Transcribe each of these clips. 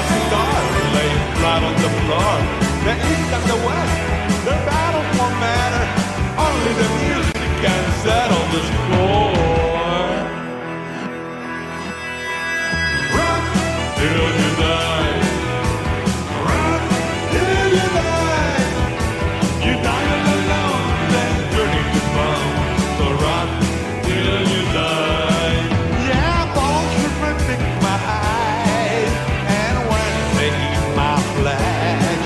a cigar, laying flat on the floor. The east and the west, their battle won't matter. Only the music can settle the score. Rock till you die. Rock till you die. You die all alone, then turning to bone. So rock till you die. Yeah, bones remembering my eyes, and when they eat my flesh.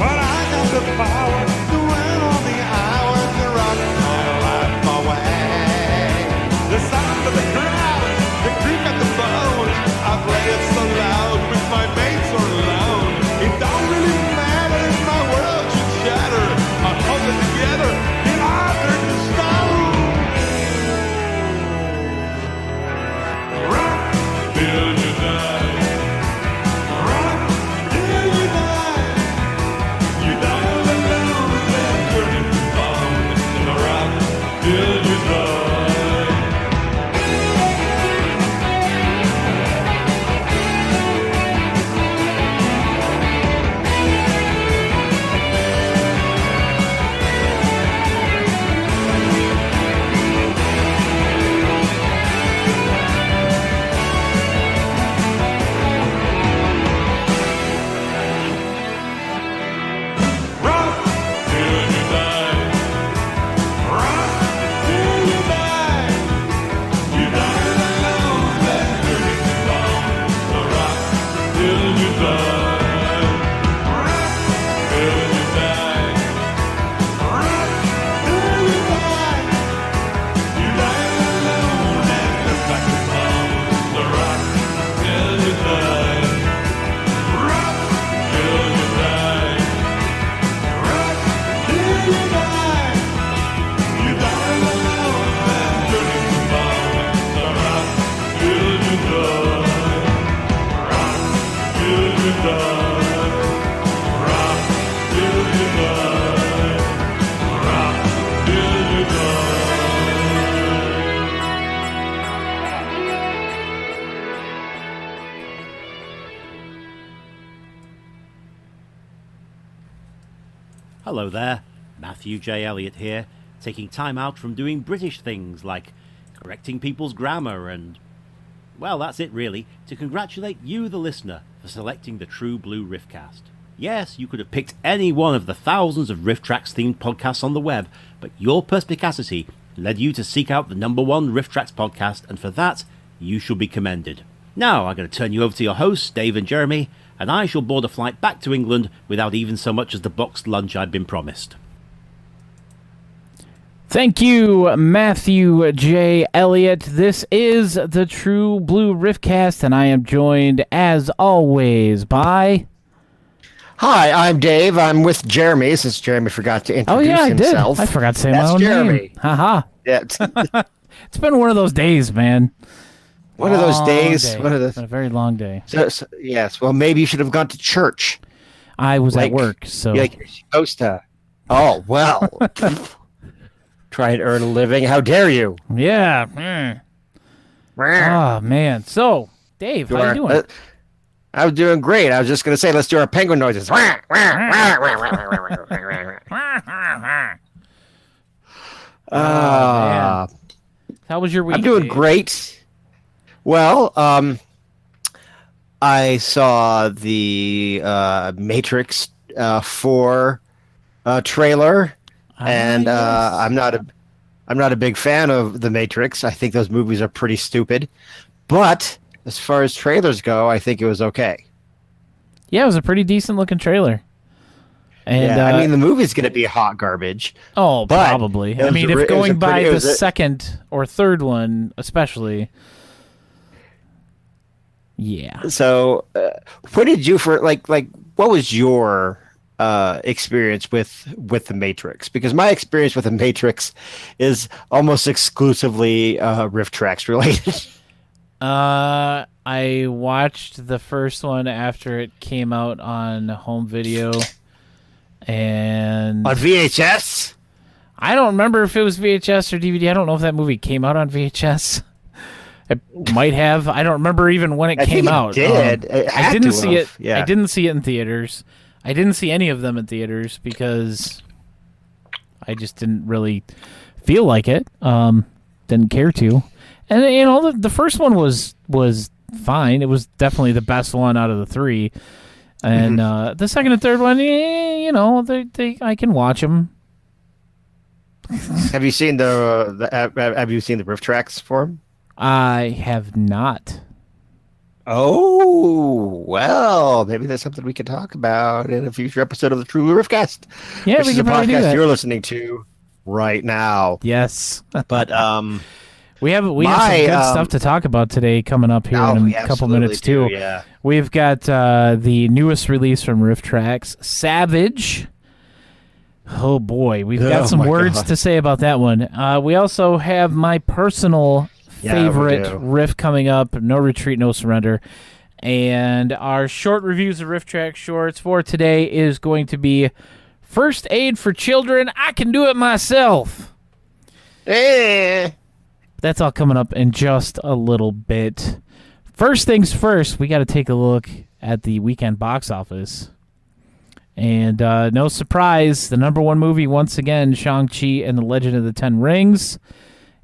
But I got the power to win all the hours to rock my life away. The sound of the crowd, the creak of the bones. I play it so loud with my mates or alone. It don't really matter if my world should shatter. I hold it together in order to stone. Rock till you die. Rock till you die. You die all alone, then turn into bone. So rock till you die. Rock till you die. Rock till you die. You die alone, then turn into bone. So rock till you die. Rock till you die. Rock till you die. You die alone, then turn back to bone. So rock till you die. Rock till you die. Rock till you die. You die alone, then turn into bone. So rock till you die. Rock till you die. Rock till you die. Rock till you die. Hello there, Matthew J. Elliott here, taking time out from doing British things like correcting people's grammar and, well, that's it really, to congratulate you, the listener, for selecting the True Blue Riffcast. Yes, you could have picked any one of the thousands of RiffTrax themed podcasts on the web, but your perspicacity led you to seek out the #1 RiffTrax podcast, and for that, you shall be commended. Now, I'm going to turn you over to your hosts, Dave and Jeremy, and I shall board a flight back to England without even so much as the boxed lunch I'd been promised. Thank you, Matthew J. Elliott. This is the True Blue Riffcast, and I am joined, as always, by... Hi, I'm Dave. I'm with Jeremy, since Jeremy forgot to introduce himself. I forgot to say That's my own Jeremy. name. Haha. Yeah. It's been one of those days, man. One of those days. Day. One of It's been a very long day. yes. Well, maybe you should have gone to church. I was at work, so... Like you're supposed to. Oh, well. Try and earn a living. How dare you? Yeah. Oh, man. So, Dave, how you doing? I was doing great. I was just going to say, let's do our penguin noises. Man. How was your week? I'm doing Dave? great. Well, I saw the Matrix 4 trailer, and yes. I'm not a big fan of the Matrix. I think those movies are pretty stupid. But as far as trailers go, I think it was okay. Yeah, it was a pretty decent looking trailer. And yeah, I mean, the movie's going to be hot garbage. Oh, but probably. I mean, if going by the second or third one, especially. Yeah. So, what did you what was your experience with the Matrix? Because my experience with the Matrix is almost exclusively RiffTrax related. I watched the first one after it came out on home video. And on VHS? I don't remember if it was VHS or DVD. I don't know if that movie came out on VHS. It might have. I don't remember even when it I came think it out. did. It I had didn't to see have. it. Yeah. I didn't see it in theaters. I didn't see any of them in theaters because I just didn't really feel like it. Didn't care to. And the first one was fine. It was definitely the best one out of the three. And the second and third one, I can watch them. Have you seen the RiffTrax form? I have not. Oh, well, maybe that's something we can talk about in a future episode of the True Blue Riffcast. Yeah, which we is can a probably do podcast that. you're listening to right now. Yes. But We have some good stuff to talk about today coming up here in a couple minutes too. Yeah. We've got the newest release from RiffTrax, Savage. Oh boy, we've got some words to say about that one. We also have my personal favorite riff coming up, No Retreat, No Surrender. And our short reviews of RiffTrax shorts for today is going to be First Aid for Children, I Can Do It Myself. That's all coming up in just a little bit. First things first, we got to take a look at the weekend box office. And no surprise, the number one movie, once again, Shang-Chi and the Legend of the Ten Rings.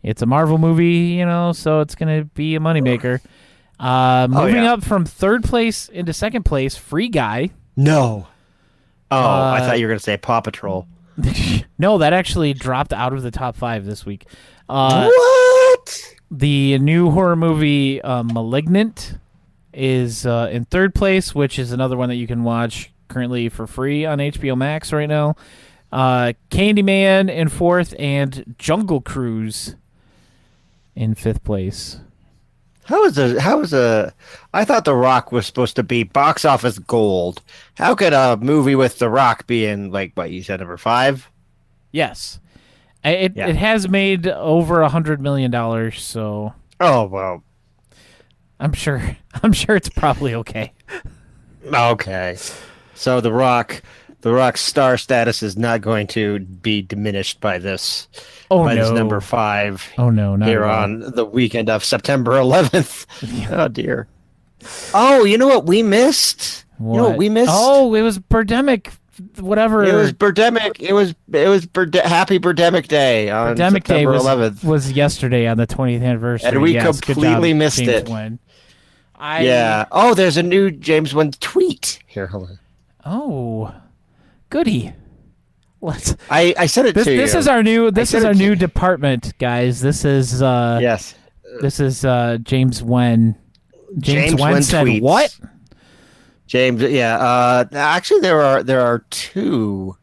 It's a Marvel movie, so it's going to be a moneymaker. Moving up from third place into second place, Free Guy. No. Oh, I thought you were going to say Paw Patrol. No, that actually dropped out of the top 5 this week. What? The new horror movie, Malignant, is in third place, which is another one that you can watch currently for free on HBO Max right now. Candyman in fourth, and Jungle Cruise in fifth place. I thought The Rock was supposed to be box office gold. How could a movie with The Rock be in, what you said, number 5? Yes. It has made over $100 million, so. Oh, well. I'm sure it's probably okay. Okay. So The Rock's star status is not going to be diminished by this. This number 5. Oh no, not here on the weekend of September 11th. Oh dear. Oh, you know what we missed? What? You know what we missed? Oh, it was Birdemic, whatever. It was Birdemic. It was Happy Birdemic Day on Birdemic September Day 11th. was yesterday on the 20th anniversary. And we yes, completely missed James it. Wan. Yeah. Oh, there's a new James Wan tweet. Here, hold on. Oh, goody. Let's. I sent it to you. This is our new. This is our new department, guys. This is. Yes. This is James Wan. James Wan Wan said tweets. what? James, yeah. Actually, there are 2,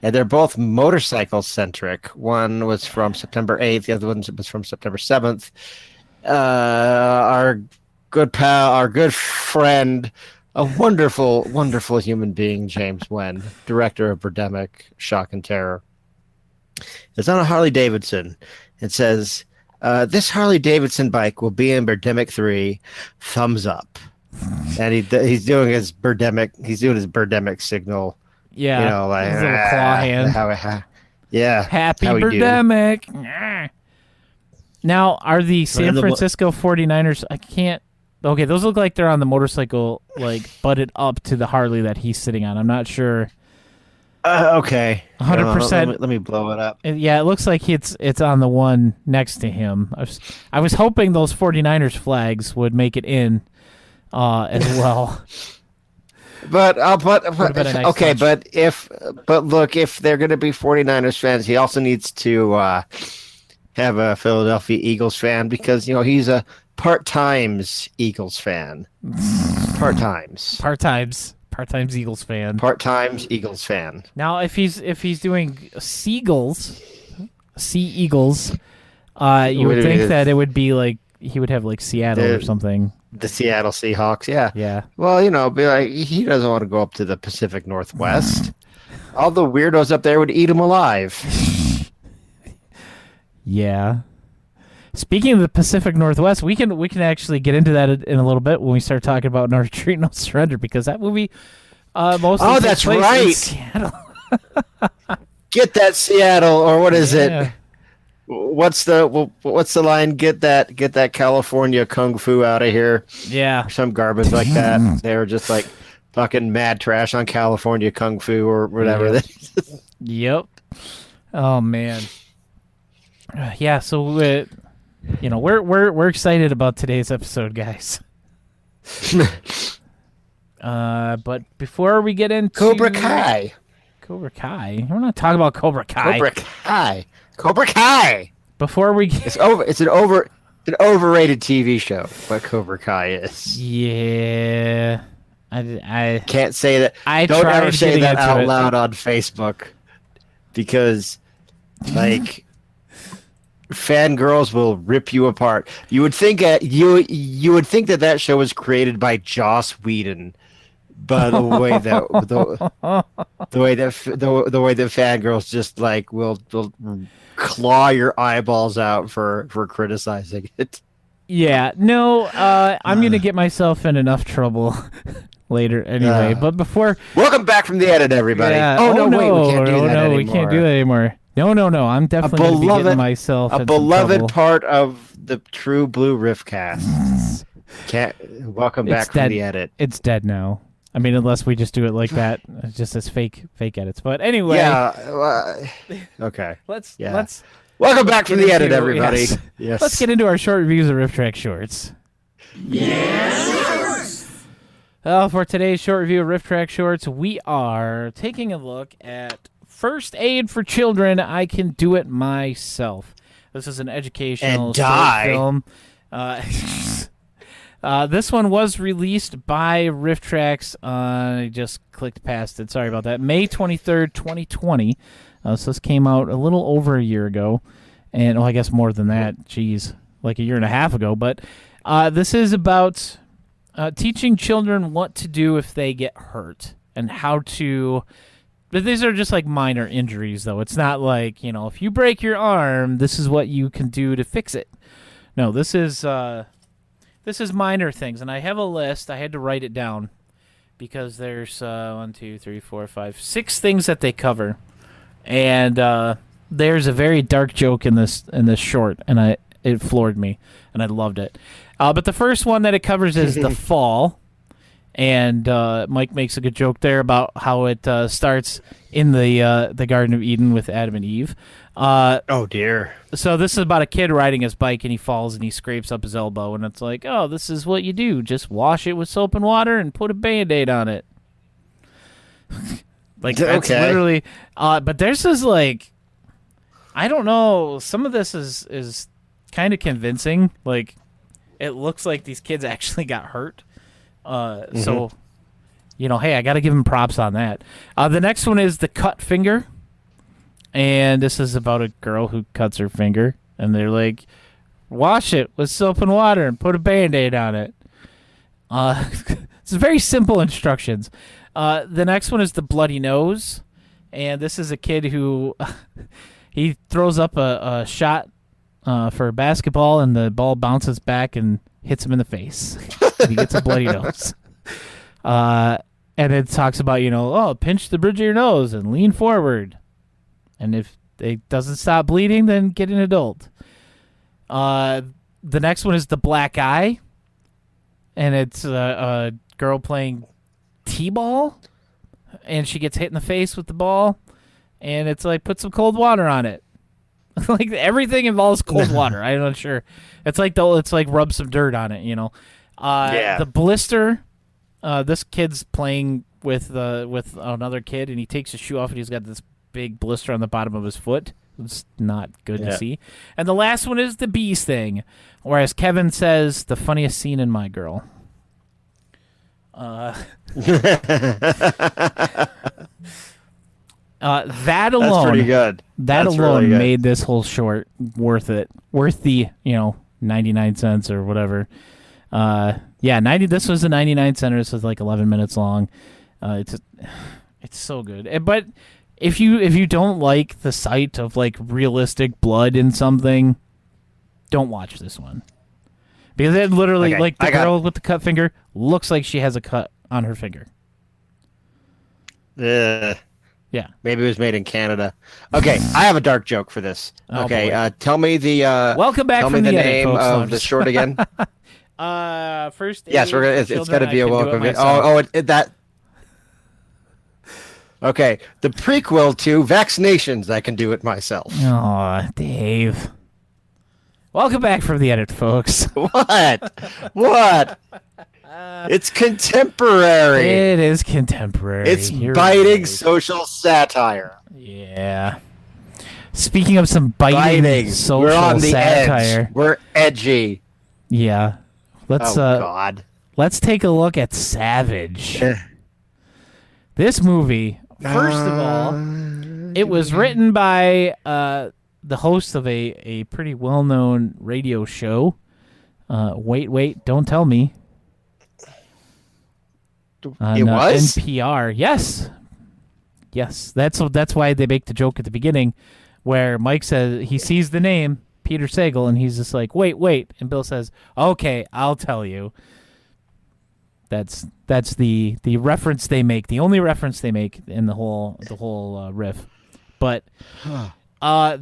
and they're both motorcycle centric. One was from September 8th. The other one was from September 7th. Our good pal, our good friend, a wonderful, wonderful human being, James Wan, director of Birdemic, Shock and Terror. It's on a Harley Davidson. It says, "This Harley Davidson bike will be in Birdemic 3. Thumbs up." And he's doing his Birdemic signal. Yeah, his little claw hand. Yeah, Happy Birdemic. Now, are the San Francisco 49ers? I can't. Okay, those look like they're on the motorcycle, butted up to the Harley that he's sitting on. I'm not sure. Okay. 100%. Let me blow it up. Yeah, it looks like it's on the one next to him. I was hoping those 49ers flags would make it in as well. But nice okay, touch. but look, if they're going to be 49ers fans, he also needs to have a Philadelphia Eagles fan, because he's a part-times Eagles fan. Part-times Eagles fan. Part-times Eagles fan. Now, if he's doing sea eagles, you would think that it would be he would have Seattle or something. The Seattle Seahawks, yeah. Yeah. Well, be like, he doesn't want to go up to the Pacific Northwest. All the weirdos up there would eat him alive. Yeah. Speaking of the Pacific Northwest, we can actually get into that in a little bit when we start talking about No Retreat, No Surrender, because that movie mostly takes place in Seattle. Get that Seattle, or what is it? What's the line? Get that California kung fu out of here. Yeah. Or some garbage like that. They were just like talking mad trash on California kung fu or whatever. Yep. Oh man. Yeah. So we're excited about today's episode, guys. But before we get into Cobra Kai. We're not talking about Cobra Kai. Cobra Kai. Before we It's an overrated TV show. What Cobra Kai is. Yeah. I Can't say that. I Don't tried ever say getting that into out it. loud on Facebook, because like fangirls will rip you apart. You would think you would think that show was created by Joss Whedon, but the way that the way that fangirls just like will claw your eyeballs out for criticizing it. Yeah, no, I'm gonna get myself in enough trouble later anyway. But before, welcome back from the edit, everybody. yeah, Wait, we can't do that anymore. we can't do that anymore. No, I'm definitely gonna be getting myself in some beloved trouble. part of the True Blue Riffcast. Welcome back from the edit. It's dead now. I mean, unless we just do it like that, just as fake edits. But anyway, Yeah. Okay. let's Welcome back from the edit, everybody. Yes. Yes. Let's get into our short reviews of RiffTrax shorts. Yes. Well, for today's short review of RiffTrax shorts, we are taking a look at First Aid for Children. I Can Do It Myself. This is an educational And die. short film. This one was released by RiffTrax. I just clicked past it. Sorry about that. May 23rd, 2020. So this came out a little over a year ago. And, I guess more than that. Jeez, like a year and a half ago. But this is about teaching children what to do if they get hurt and how to... But these are just like minor injuries, though. It's not like, if you break your arm, this is what you can do to fix it. No, this is minor things. And I have a list. I had to write it down because there's 1, 2, 3, 4, 5, 6 things that they cover. And there's a very dark joke in this short, and it floored me, and I loved it. But the first one that it covers is the fall, and Mike makes a good joke there about how it starts in the Garden of Eden with Adam and Eve. Oh dear. So this is about a kid riding his bike, and he falls and he scrapes up his elbow, and it's like, oh, this is what you do: just wash it with soap and water and put a Band-Aid on it. Like, that's literally, but there's this, like, I don't know, some of this is kind of convincing. Like, it looks like these kids actually got hurt. So, hey, I got to give them props on that. The next one is the cut finger. And this is about a girl who cuts her finger. And they're like, wash it with soap and water and put a Band-Aid on it. It's very simple instructions. The next one is the bloody nose, and this is a kid who he throws up a shot for a basketball, and the ball bounces back and hits him in the face. And he gets a bloody nose. And it talks about, pinch the bridge of your nose and lean forward, and if it doesn't stop bleeding, then get an adult. The next one is the black eye, and it's a girl playing T-ball, and she gets hit in the face with the ball, and it's like, put some cold water on it. Like, everything involves cold water. I'm not sure. It's like rub some dirt on it, Yeah. The blister. This kid's playing with another kid, and he takes his shoe off, and he's got this big blister on the bottom of his foot. It's not good to see. And the last one is the bee sting, whereas Kevin says, the funniest scene in My Girl. That alone, that's pretty good. That That's alone really good. made this whole short worth it. Worth the 99 cents or whatever. This was a 99 center. This was like 11 minutes long. It's so good. But if you don't like the sight of like realistic blood in something, don't watch this one. Because it literally, like, the girl with the cut finger looks like she has a cut on her finger. Yeah. Maybe it was made in Canada. Okay, I have a dark joke for this. Oh, Okay, boy. tell me the Welcome back tell from me the the edit, name folks. No, of I'm the just- short again. First aid Yes, we're gonna. for It's got to children, be I a can do it welcome. myself. That. Okay, the prequel to Vaccinations. I can do it myself. Aw, Dave. Welcome back from the edit, folks. What? What? It's contemporary. It is contemporary. It's You're biting right. social satire. Yeah. Speaking of some biting social We're on the satire. edge. We're edgy. Yeah. Let's God. let's take a look at Savage. This movie, first of all, it was written by the host of a pretty well-known radio show. Wait, don't tell me. It was? NPR. Yes. That's why they make the joke at the beginning, where Mike says he sees the name Peter Sagal, and he's just like, wait, and Bill says, "Okay, I'll tell you." That's the reference they make, the only reference they make in the whole riff. But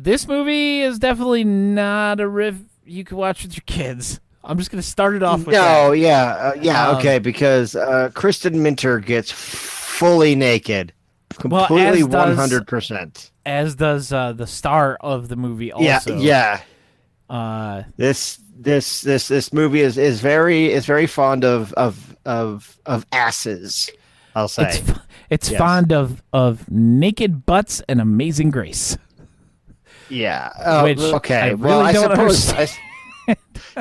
this movie is definitely not a riff you can watch with your kids. I'm just gonna start it off with No, that. okay, because Kristen Minter gets fully naked, completely as does- 100%. As does the star of the movie also. Yeah. Uh, This movie is very fond of asses. I'll say. it's Yes. fond of naked butts and Amazing Grace. Yeah. Which okay. I well, really I don't suppose.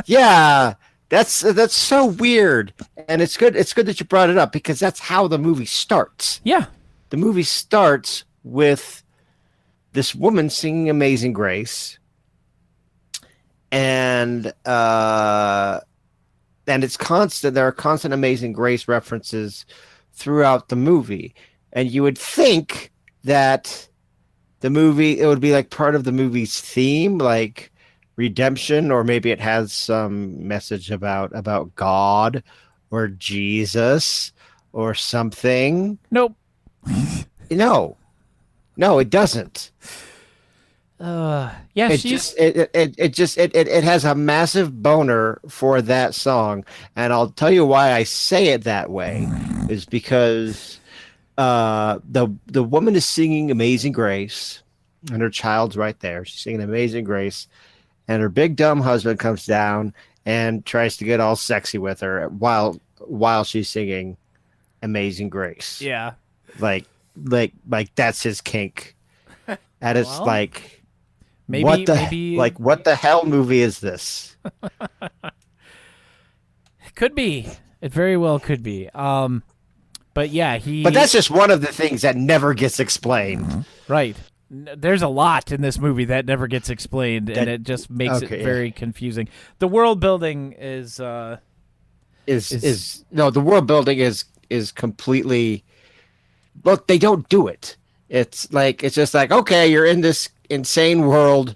Yeah. That's so weird, and it's good. It's good that you brought it up because that's how the movie starts. Yeah. The movie starts with this woman singing Amazing Grace, and it's constant. There are constant Amazing Grace references throughout the movie, and you would think that it would be like part of the movie's theme, like redemption, or maybe it has some message about God or Jesus or something. Nope. No, it doesn't. Yeah. It She's it has a massive boner for that song, and I'll tell you why I say it that way is because the woman is singing Amazing Grace, and her child's right there. She's singing Amazing Grace, and her big dumb husband comes down and tries to get all sexy with her while she's singing Amazing Grace. yeah. Like that's his kink. And it's Well, like Maybe what the hell movie is this? Could be. It very well could be. But yeah, But that's just one of the things that never gets explained. right. There's a lot in this movie that never gets explained, and it just makes it very confusing. The world building is The world building is completely. Look, they don't do it. It's just like, okay, you're in this insane world,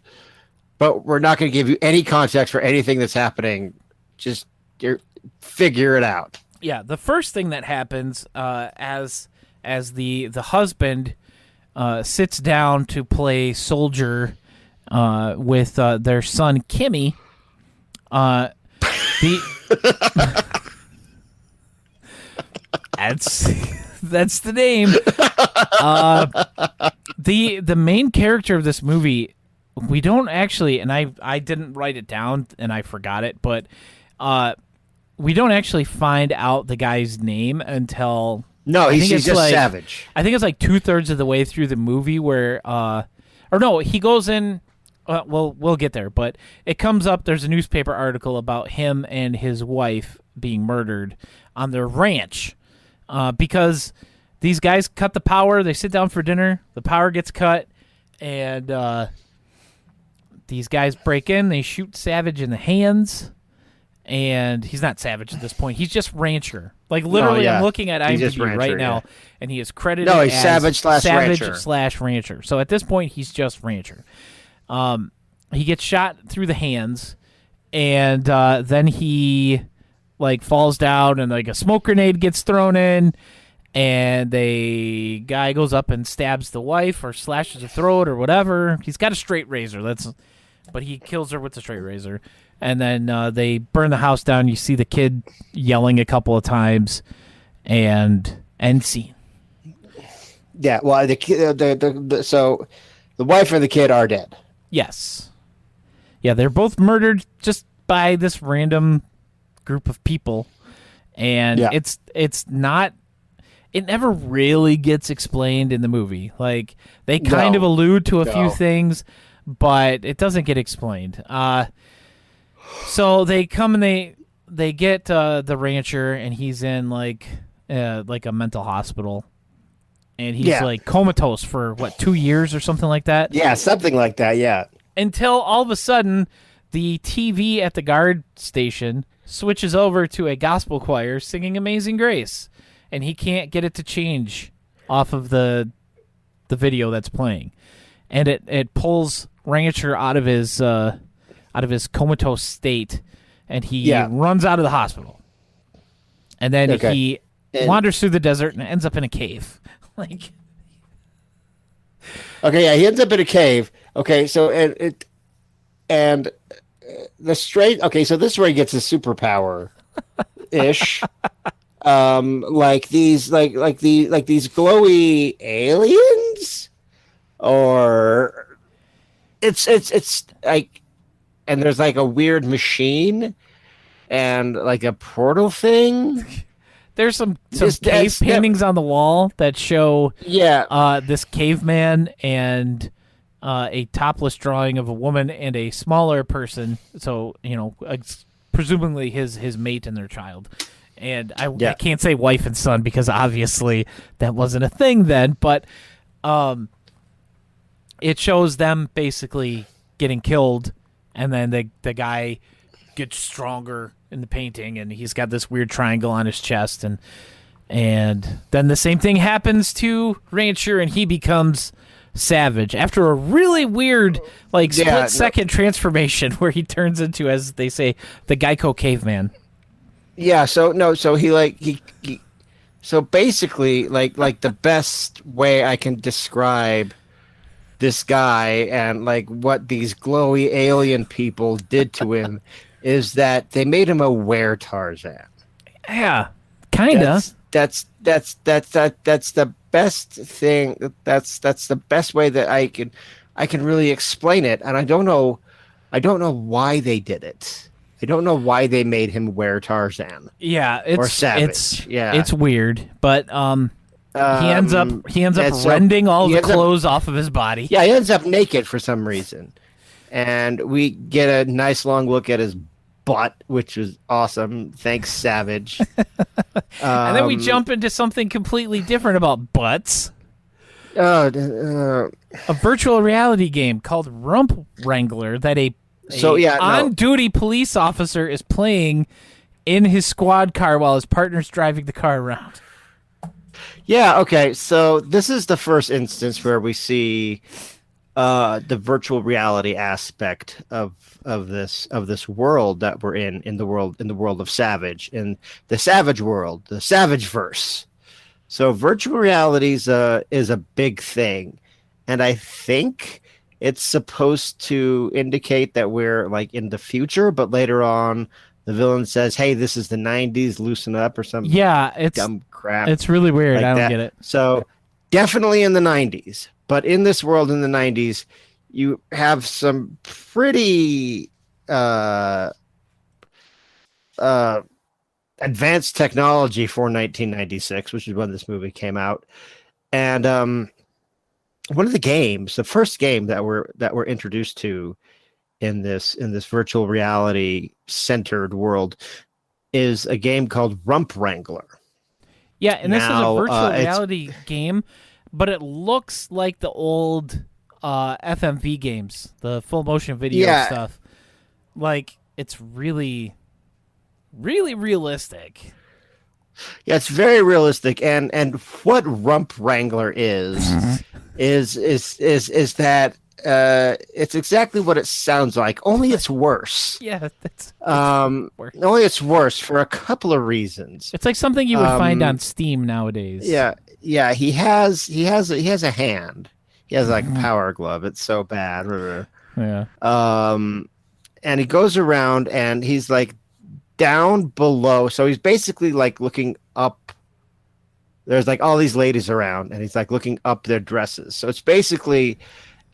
but we're not going to give you any context for anything that's happening. Just figure it out. Yeah, the first thing that happens as the husband sits down to play soldier with their son Kimmy, that's the name. The main character of this movie, we don't actually, and I didn't write it down and I forgot it, but we don't actually find out the guy's name until he's just Savage. I think it's like 2/3 of the way through the movie where, or no, he goes in. We'll get there, but it comes up. There's a newspaper article about him and his wife being murdered on their ranch, because these guys cut the power. They sit down for dinner. The power gets cut, and these guys break in. They shoot Savage in the hands. And he's not Savage at this point. He's just Rancher. Like, literally, I'm looking at IMDb right now, and he is credited he's as Savage/Rancher. So at this point, he's just Rancher. He gets shot through the hands, and then he, falls down, and, a smoke grenade gets thrown in, and the guy goes up and stabs the wife or slashes her throat or whatever. He's got a straight razor, but he kills her with the straight razor. And then they burn the house down. You see the kid yelling a couple of times, and end scene. Yeah, well, so the wife and the kid are dead. Yes. Yeah, they're both murdered just by this random group of people, and it's not. It never really gets explained in the movie. Like, they kind of allude to a few things, but it doesn't get explained. So they come and they get the rancher, and he's in like a mental hospital, and he's like comatose for 2 years or something like that. Yeah, something like that. Yeah. Until all of a sudden, the TV at the guard station switches over to a gospel choir singing "Amazing Grace," and he can't get it to change off of the video that's playing, and it pulls Rancher out of his comatose state, and he runs out of the hospital, and then he wanders through the desert and ends up in a cave. Like, okay, yeah, he ends up in a cave. Okay, so the straight. Okay, so this is where he gets his superpower, ish. Like these glowy aliens, or it's like, and there's like a weird machine, and like a portal thing. There's some cave paintings on the wall that show this caveman and a topless drawing of a woman and a smaller person. So, presumably his mate and their child. And I can't say wife and son because obviously that wasn't a thing then, but it shows them basically getting killed, and then the guy gets stronger in the painting, and he's got this weird triangle on his chest, and then the same thing happens to Rancher, and he becomes Savage after a really weird split-second transformation where he turns into, as they say, the Geico caveman. Yeah, so basically like the best way I can describe this guy and like what these glowy alien people did to him is that they made him a were-Tarzan. Yeah, kinda. That's the best thing. That's the best way that I can really explain it. And I don't know why they did it. I don't know why they made him were-Tarzan. Yeah, or Savage. It's weird, but he ends up rending all the clothes off of his body. Yeah, he ends up naked for some reason, and we get a nice long look at his butt, which is awesome. Thanks, Savage. And then we jump into something completely different about butts. A virtual reality game called Rump Wrangler that on-duty police officer is playing in his squad car while his partner's driving the car around. Yeah, okay. So this is the first instance where we see the virtual reality aspect of this world that we're in the world of Savage, in the Savage world, the Savage verse. So virtual reality is a big thing, and I think it's supposed to indicate that we're like in the future, but later on the villain says, "Hey, this is the 90s, loosen up," or something. Yeah, it's dumb crap. It's really weird. Like I don't get it. So definitely in the 90s, but in this world in the 90s, you have some pretty advanced technology for 1996, which is when this movie came out. And one of the games, the first game that we're introduced to in this virtual reality centered world, is a game called Rump Wrangler. Yeah, and this is a virtual reality game, but it looks like the old FMV games, the full motion video stuff. Like, it's really, really realistic. Yeah, it's very realistic, and what Rump Wrangler is that it's exactly what it sounds like. Only it's worse. Yeah, that's worse. Only it's worse for a couple of reasons. It's like something you would find on Steam nowadays. Yeah. He has a hand. He has like a power glove. It's so bad. Yeah. And he goes around and he's like down below. So he's basically like looking up. There's like all these ladies around, and he's like looking up their dresses. So it's basically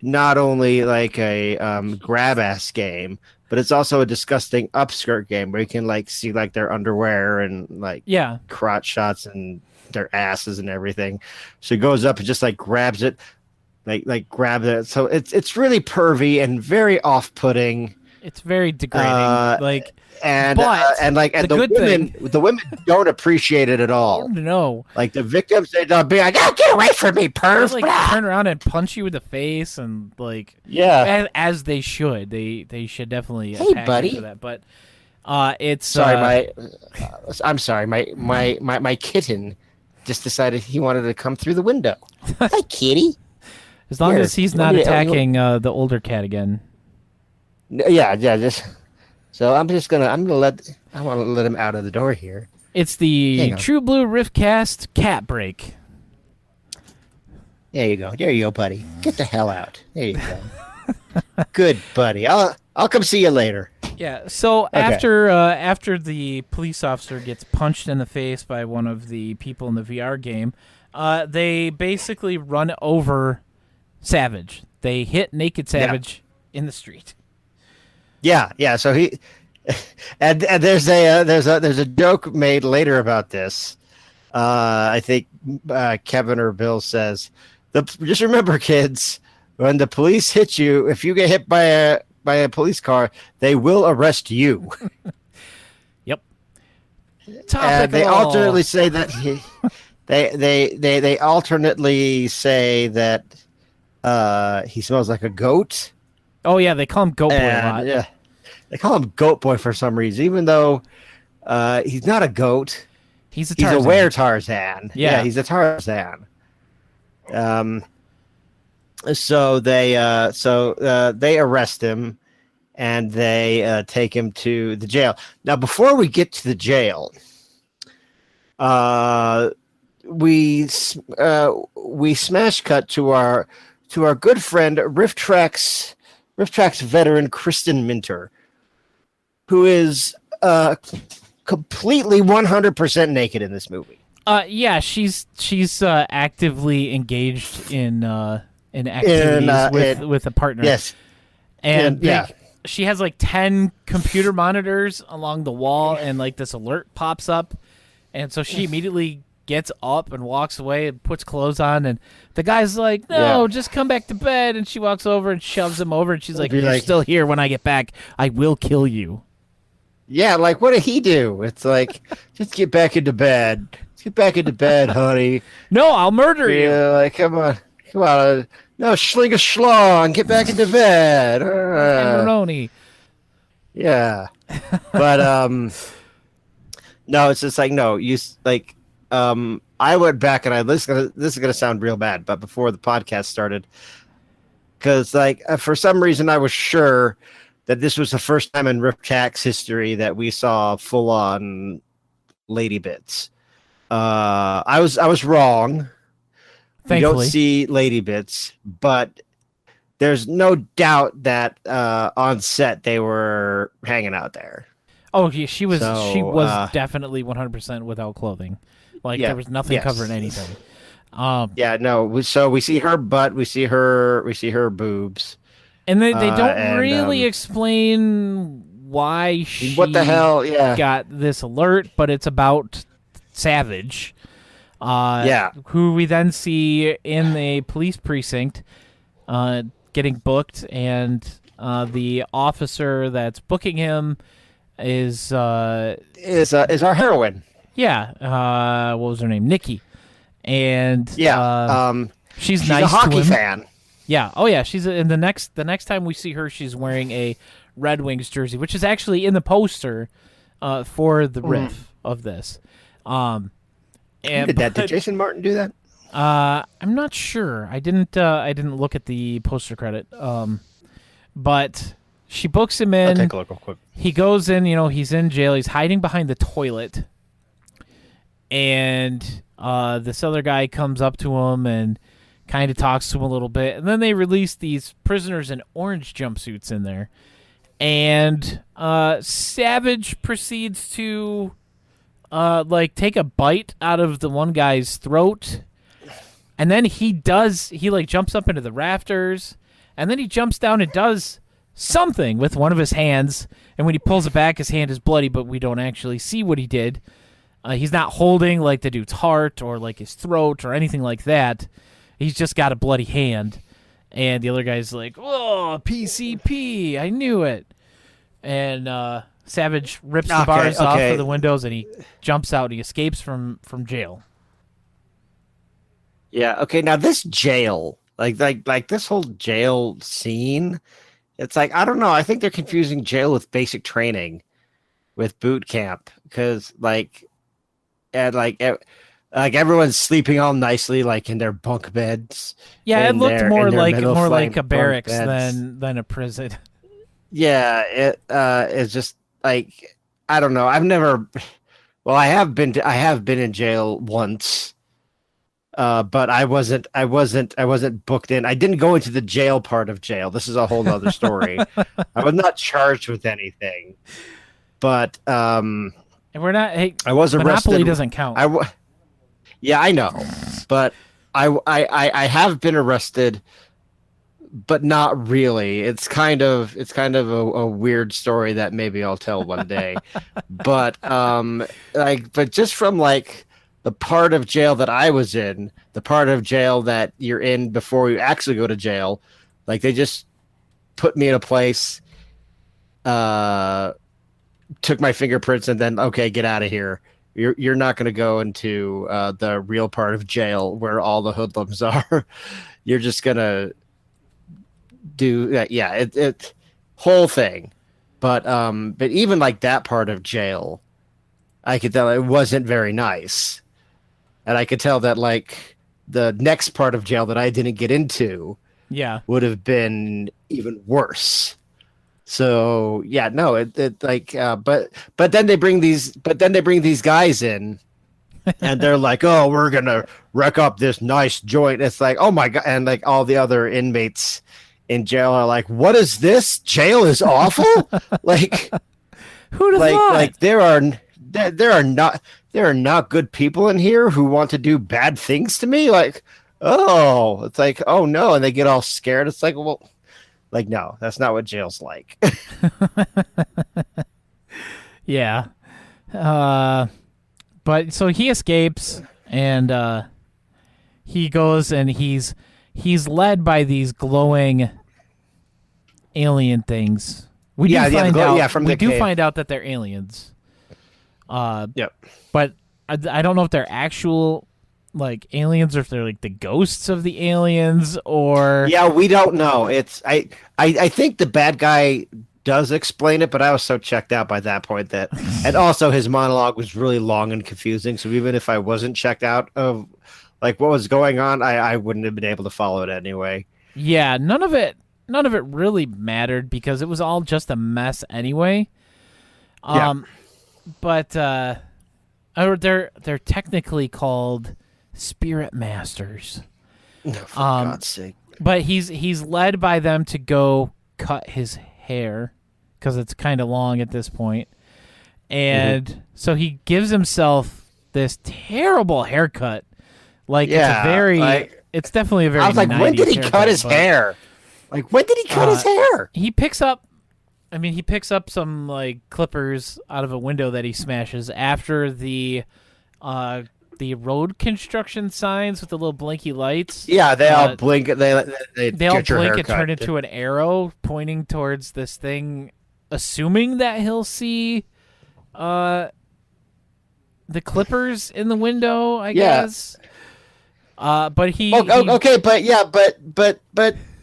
not only like a grab ass game, but it's also a disgusting upskirt game where you can like see like their underwear and like crotch shots and their asses and everything. So he goes up and just like grabs it, like grab it. So it's really pervy and very off putting. It's very degrading. The women don't appreciate it at all. No, like the victims, they don't be like, "Oh, get away from me, perv!" They like turn around and punch you in the face, and like as they should. They should definitely attack you for that. But it's sorry, I'm sorry, my kitten just decided he wanted to come through the window. Hi, kitty. As long as he's not attacking the older cat again. Yeah. So I want to let him out of the door here. It's the True Blue Riffcast cat break. There you go, buddy. Get the hell out. There you go. Good, buddy. I'll come see you later. Yeah. So after the police officer gets punched in the face by one of the people in the VR game, they basically run over Savage. They hit Naked Savage in the street. Yeah. So he and there's a joke made later about this. I think Kevin or Bill says, just remember, kids, when the police hit you, if you get hit by a police car, they will arrest you. Yep. And they alternately say that they alternately say that he smells like a goat. Oh yeah, they call him Goat Boy a lot. Yeah, they call him Goat Boy for some reason, even though he's not a goat. He's a Tarzan. He's a were-Tarzan. Yeah, he's a Tarzan. So they arrest him and they take him to the jail. Now, before we get to the jail, we smash cut to our good friend RiffTrax veteran Kristen Minter, who is completely 100% naked in this movie. Yeah, she's actively engaged in activities with a partner. Yes, and she has like 10 computer monitors along the wall, and like this alert pops up, and so she immediately gets up and walks away and puts clothes on, and the guy's like, "No, just come back to bed." And she walks over and shoves him over, and she's like, "You're still here. When I get back, I will kill you." Yeah, like what did he do? It's like, just get back into bed. Get back into bed, honey. No, I'll murder you. Like, come on. No, sling a schlong. Get back into bed. Maroney. Yeah, but no, it's just like I went back and this is gonna sound real bad, but before the podcast started, because for some reason I was sure that this was the first time in RiffTrax history that we saw full on lady bits. I was wrong. Thankfully. We don't see lady bits, but there's no doubt that on set they were hanging out there. Oh, yeah, she was definitely 100% without clothing. Like there was nothing covering anything. So we see her butt, we see her boobs. And they don't really explain why she what the hell got this alert, but it's about Savage. Who we then see in the police precinct getting booked, and the officer that's booking him is our heroine. Yeah. What was her name? Nikki. And she's she's nice a hockey to him. fan. Yeah. Oh yeah. She's in the next time we see her, she's wearing a Red Wings jersey, which is actually in the poster for the riff of this. Did Jason Martin do that? I'm not sure. I didn't look at the poster credit. But she books him in. I'll take a look real quick. He goes in. He's in jail. He's hiding behind the toilet, and this other guy comes up to him and kind of talks to him a little bit, and then they release these prisoners in orange jumpsuits in there, and Savage proceeds to take a bite out of the one guy's throat, and then he jumps up into the rafters, and then he jumps down and does something with one of his hands, and when he pulls it back, his hand is bloody, but we don't actually see what he did. He's not holding like the dude's heart or like his throat or anything like that. He's just got a bloody hand. And the other guy's like, "Oh, PCP, I knew it." And Savage rips the bars off of the windows, and he jumps out. He escapes from jail. Yeah. Okay. Now this jail, like this whole jail scene, it's like, I don't know. I think they're confusing jail with basic training, with boot camp, because everyone's sleeping all nicely, like in their bunk beds. Yeah, it looked more like a barracks than a prison. Yeah, it's just like, I don't know. I have been in jail once, but I wasn't booked in. I didn't go into the jail part of jail. This is a whole nother story. I was not charged with anything, but and we're not. Hey, I was arrested. Monopoly doesn't count. Yeah, I know, but I have been arrested, but not really. It's kind of a weird story that maybe I'll tell one day. But but just from like the part of jail that I was in, the part of jail that you're in before you actually go to jail, like they just put me in a place, took my fingerprints, and then, okay, get out of here. You're not going to go into the real part of jail where all the hoodlums are. You're just going to do that. Yeah, it whole thing. But even like that part of jail, I could tell it wasn't very nice. And I could tell that like the next part of jail that I didn't get into would have been even worse. So yeah, no, but then they bring these guys in, and they're like, "Oh, we're gonna wreck up this nice joint." It's like, oh my god, and like all the other inmates in jail are like, "What is this? Jail is awful." Like, who'd have thought? Like there are not good people in here who want to do bad things to me. Like, oh, it's like, oh no, and they get all scared. It's like, well. Like, no, that's not what jail's like. Yeah. But so he escapes, and he goes, and he's led by these glowing alien things. We do find out that they're aliens. Yep. But I don't know if they're actual like aliens or if they're like the ghosts of the aliens, or we don't know. It's I think the bad guy does explain it, but I was so checked out by that point that and also his monologue was really long and confusing, so even if I wasn't checked out of like what was going on, I wouldn't have been able to follow it anyway. Yeah, none of it really mattered because it was all just a mess anyway. But they're technically called Spirit Masters. No, for God's sake. But he's led by them to go cut his hair because it's kind of long at this point. And so he gives himself this terrible haircut. Like it's definitely a very I was like, when did he cut his hair? Like, when did he cut his hair? He picks up some like clippers out of a window that he smashes after the road construction signs with the little blinky lights. Yeah, they all blink. They all blink and turn into an arrow pointing towards this thing, assuming that he'll see the clippers in the window, I guess. But he okay, but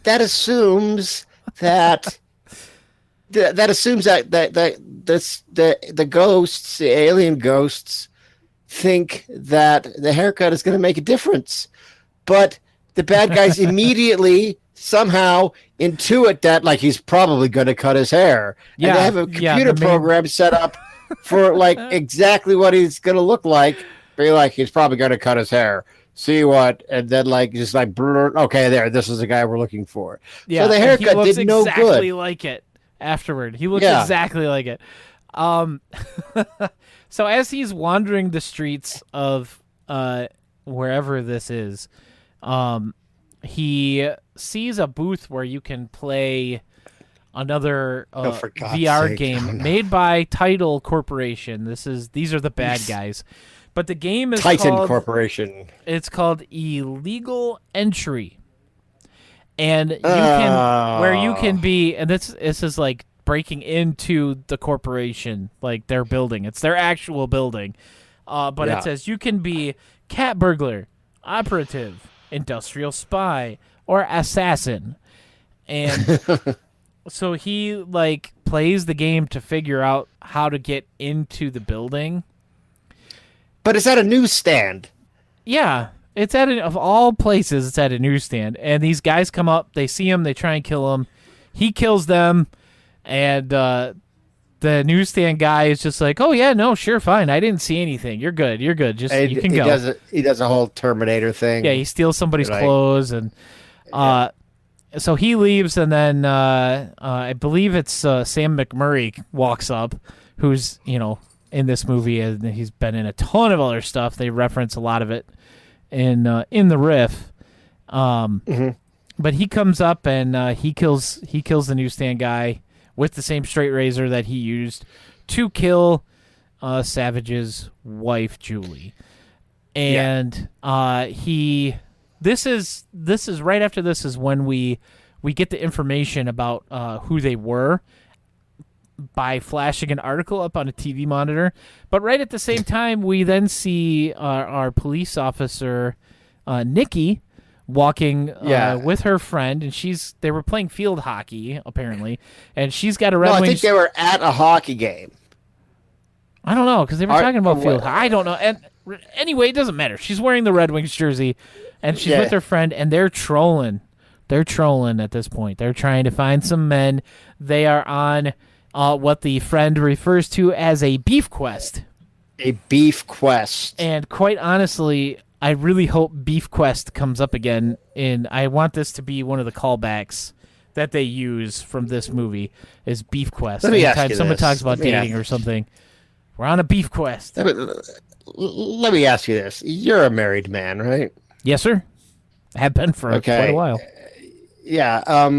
that assumes that the ghosts, the alien ghosts, think that the haircut is going to make a difference. But the bad guys immediately somehow intuit that like he's probably going to cut his hair. Yeah, and they have a computer program set up for like exactly what he's going to look like. Be like, he's probably going to cut his hair. See what? And then like just like, okay, this is the guy we're looking for. Yeah, so the haircut did no exactly good. like it afterward. He looks exactly like it. So as he's wandering the streets of wherever this is, he sees a booth where you can play another VR game made by Tidal Corporation. These are the bad guys. But the game is Titan Corporation. It's called Illegal Entry. And you can be, and this is like breaking into the corporation, like their building. It's their actual building. But it says you can be cat burglar, operative, industrial spy, or assassin. And so he like plays the game to figure out how to get into the building. But it's at a newsstand. Yeah, it's of all places, it's at a newsstand. And these guys come up, they see him, they try and kill him. He kills them, and the newsstand guy is just like, "Oh yeah, no, sure, fine. I didn't see anything. You're good. Just you can go." He does a whole Terminator thing. Yeah, he steals somebody's clothes, and so he leaves, and then I believe it's Sam McMurray walks up, who's in this movie, and he's been in a ton of other stuff. They reference a lot of it in the riff. But he comes up and he kills the newsstand guy with the same straight razor that he used to kill Savage's wife, Julie. And this is right after this is when we get the information about who they were by flashing an article up on a TV monitor. But right at the same time, we then see our police officer, Nikki, walking with her friend, and they were playing field hockey, apparently, and she's got a Red Wings... I think they were at a hockey game. I don't know, because they were talking about field hockey. I don't know. And anyway, it doesn't matter. She's wearing the Red Wings jersey, and she's with her friend, and they're trolling. They're trolling at this point. They're trying to find some men. They are on... what the friend refers to as a beef quest. A beef quest. And quite honestly, I really hope Beef Quest comes up again, and I want this to be one of the callbacks that they use from this movie is Beef Quest. Anytime someone talks about dating or something, we're on a beef quest. Let me ask you this. You're a married man, right? Yes, sir. I have been for quite a while. Yeah.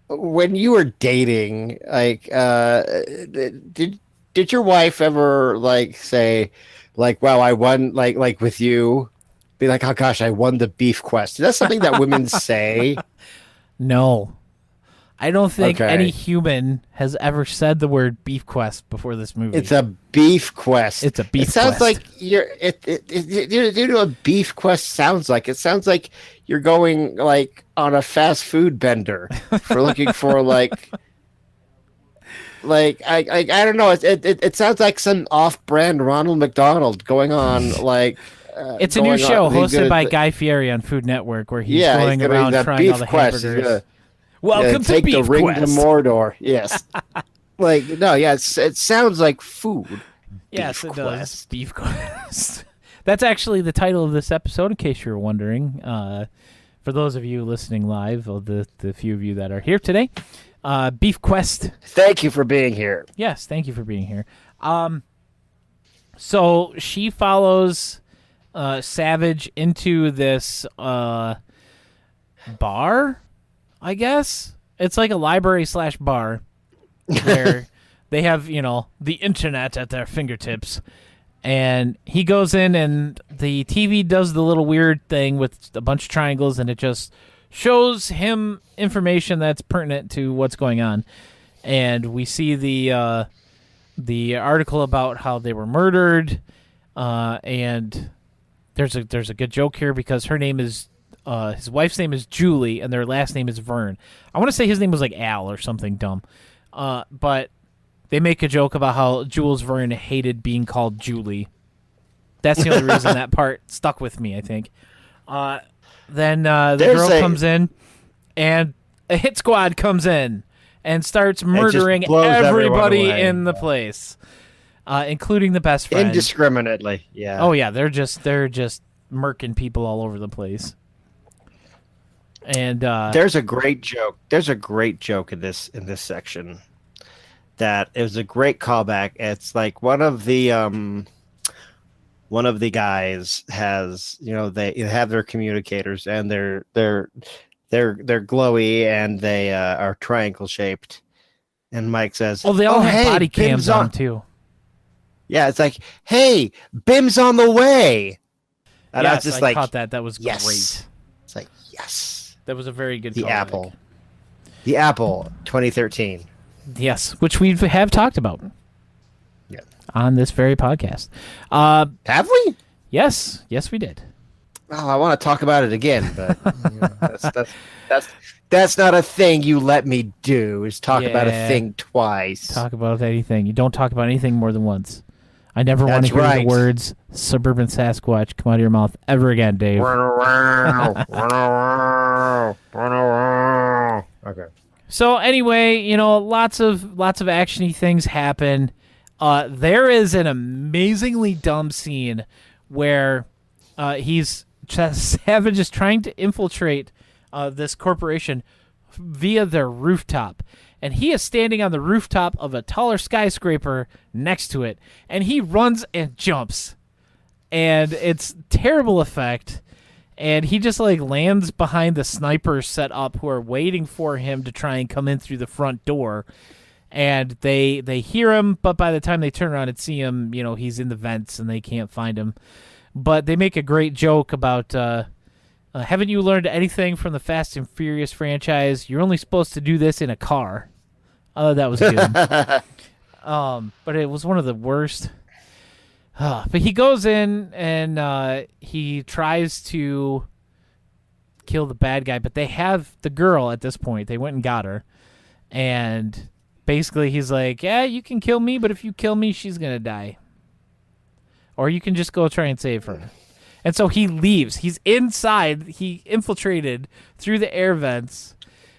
When you were dating, like, did your wife ever like say, like, "Wow, I won," like with you, be like, "Oh gosh, I won the beef quest"? Is that something that women say? No, I don't think any human has ever said the word beef quest before this movie. It's a beef quest. It's a beef. It sounds quest. like you know what a beef quest sounds like. It sounds like you're going like on a fast food bender for looking for like I don't know. It sounds like some off-brand Ronald McDonald going on like. It's a new show hosted by Guy Fieri on Food Network where he's going around trying all the hamburgers. Welcome to take Beef the ring Quest. to Mordor. Yes. It sounds like food. Yes, Beef it Quest. does. Beef Quest. That's actually the title of this episode, in case you were wondering. For those of you listening live, or the few of you that are here today, Beef Quest. Thank you for being here. Yes, thank you for being here. So she follows Savage into this bar, I guess. It's like a library / bar where they have, the internet at their fingertips. And he goes in, and the TV does the little weird thing with a bunch of triangles, and it just shows him information that's pertinent to what's going on. And we see the article about how they were murdered, and there's a good joke here because her name is his wife's name is Julie, and their last name is Vern. I want to say his name was like Al or something dumb, but they make a joke about how Jules Verne hated being called Julie That's the only reason that part stuck with me, I think. Then the girl comes in, and a hit squad comes in and starts murdering everybody in the place, including the best friend. Indiscriminately, yeah. Oh yeah, they're just murking people all over the place. And there's a great joke. There's a great joke in this section. That it was a great callback. It's like one of the guys has, they have their communicators and they're glowy and they are triangle shaped. And Mike says, "Oh, they all have body cams Bim's on too." Yeah, it's like, "Hey, Bim's on the way." And I was just caught that. That was yes. great. It's like, yes. That was a very good. The callback. Apple. The Apple 2013. Yes, which we have talked about. Yeah. On this very podcast. Have we? Yes, we did. Oh, I want to talk about it again, but that's not a thing you let me do. Is talk about a thing twice. Talk about anything. You don't talk about anything more than once. I never want to hear the words "suburban Sasquatch" come out of your mouth ever again, Dave. Run around, run around, run around. Okay. So anyway, lots of actiony things happen. There is an amazingly dumb scene where Savage is trying to infiltrate this corporation via their rooftop, and he is standing on the rooftop of a taller skyscraper next to it, and he runs and jumps, and it's terrible effect. And he just lands behind the snipers set up who are waiting for him to try and come in through the front door. And they hear him, but by the time they turn around and see him, he's in the vents and they can't find him. But they make a great joke about, haven't you learned anything from the Fast and Furious franchise? You're only supposed to do this in a car. Oh, that was good. But it was one of the worst. But he goes in and he tries to kill the bad guy, but they have the girl at this point. They went and got her. And basically he's like, "Yeah, you can kill me, but if you kill me, she's going to die. Or you can just go try and save her." And so he leaves. He's inside. He infiltrated through the air vents.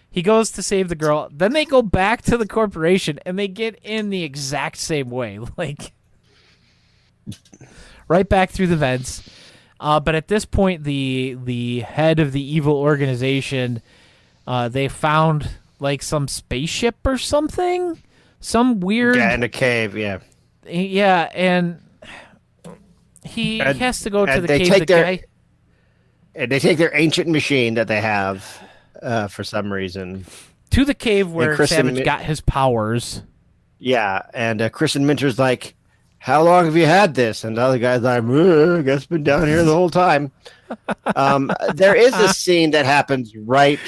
He goes to save the girl. Then they go back to the corporation and they get in the exact same way. Right back through the vents. But at this point, the head of the evil organization, they found some spaceship or something, some weird. Yeah, in a cave. Yeah. Yeah, and he has to go to the cave. And they take their ancient machine that they have for some reason to the cave where Savage got his powers. Yeah, and Kristen Minter's like, "How long have you had this?" And the other guy's like, "I guess it's been down here the whole time." There is a scene that happens right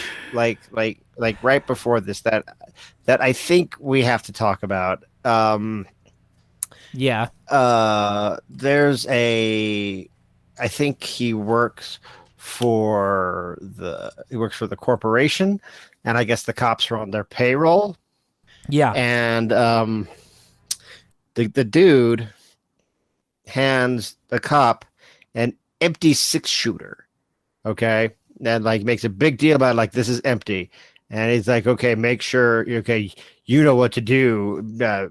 before this that I think we have to talk about. Yeah. I think he works for the corporation, and I guess the cops are on their payroll. Yeah. And the dude hands the cop an empty 6-shooter. Okay? And makes a big deal about this is empty. And he's like, "Okay, make sure you know what to do,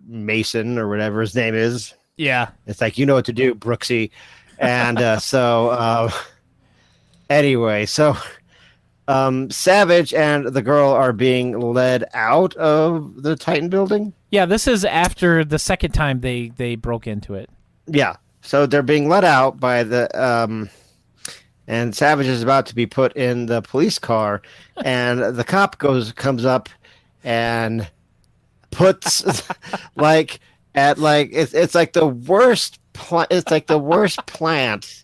Mason," or whatever his name is. Yeah. It's like, "You know what to do, Brooksy." And anyway, so Savage and the girl are being led out of the Titan building. Yeah, this is after the second time they broke into it. Yeah. So they're being let out by the and Savage is about to be put in the police car, and the cop comes up and puts it's like the worst it's like the worst plant.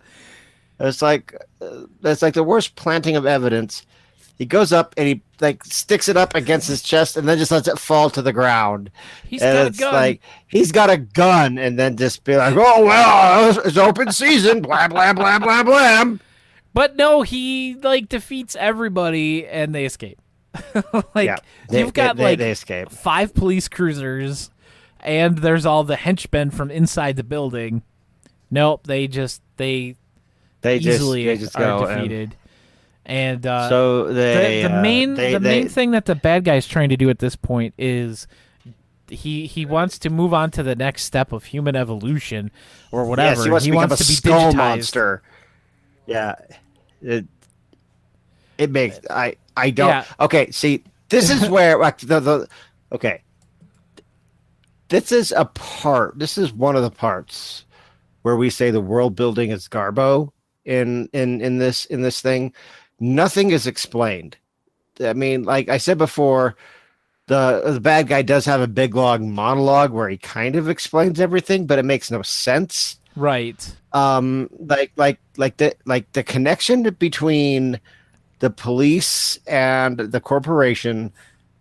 It's like the worst planting of evidence. He goes up and he sticks it up against his chest and then just lets it fall to the ground. He's got a gun. He's got a gun, and then just be like, "Oh well, it's open season." Blah blah blah blah blah. But no, he defeats everybody and they escape. You've got they escape. 5 police cruisers, and there's all the henchmen from inside the building Nope, they easily they just are go defeated. And so the main thing that the bad guy's trying to do at this point is he wants to move on to the next step of human evolution or whatever. Yes, he wants to become a be skull digitized. monster. Yeah, it makes I don't. Yeah. Okay, see, this is where like the okay. This is a part. This is one of the parts where we say the world building is garbo in this thing. Nothing is explained. I mean, like I said before, the bad guy does have a big long monologue where he kind of explains everything, but it makes no sense. Right. Like the connection between the police and the corporation,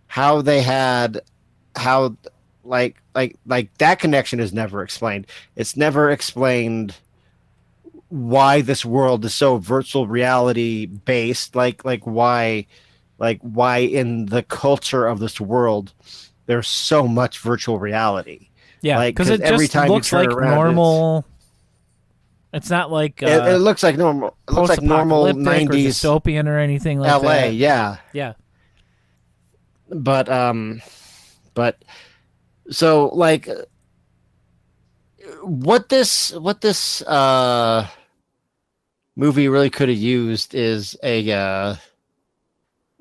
how that connection is never explained. It's never explained why this world is so virtual reality based, like why in the culture of this world there's so much virtual reality. Yeah, because it every just time you looks turn like around, normal. It's not like it looks like normal. It looks like normal post-apocalyptic or 90s dystopian or anything like LA. that. Yeah, Yeah. but so like what this movie really could have used is a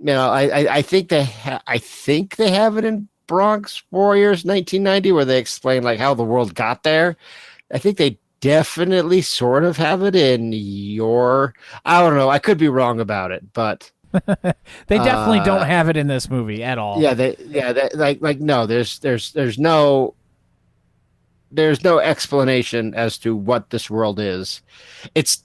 I think they have it in Bronx Warriors 1990 where they explain like how the world got there. I think they definitely sort of have it in I don't know, I could be wrong about it, but They definitely don't have it in this movie at all. yeah, no, there's no explanation as to what this world is. It's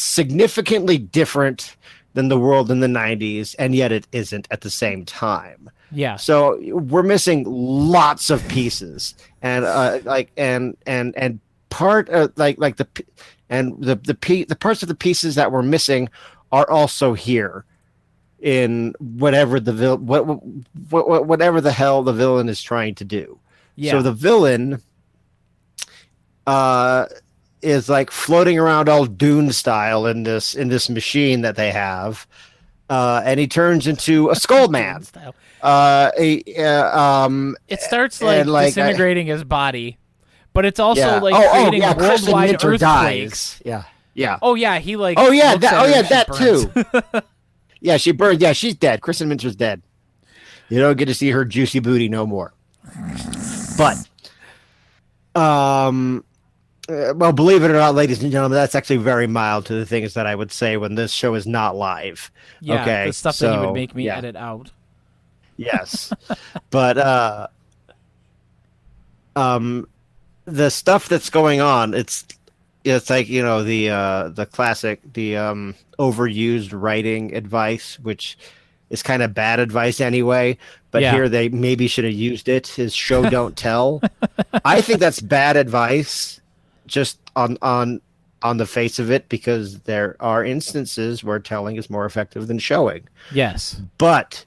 significantly different than the world in the 90s, and yet it isn't at the same time. Yeah. So we're missing lots of pieces, and part of the parts of the pieces that we're missing are also here in whatever whatever the hell the villain is trying to do. Yeah. So the villain is like floating around all Dune style in this machine that they have, and he turns into a skull man. It starts like disintegrating his body, but it's also creating Kristen worldwide Minter earthquakes. dies. Yeah. Oh yeah, he like. Oh yeah, looks at her and she that burns. too. Yeah, she burned. Yeah, she's dead. Kristen Minter's dead. You don't get to see her juicy booty no more. But, well, believe it or not, ladies and gentlemen, that's actually very mild to the things that I would say when this show is not live. Yeah, okay, the stuff that he would make me edit out. Yes, but the stuff that's going on, it's like the classic overused writing advice, which is kind of bad advice anyway. But here they maybe should have used it. Is show don't tell. I think that's bad advice, just on the face of it, because there are instances where telling is more effective than showing. Yes, but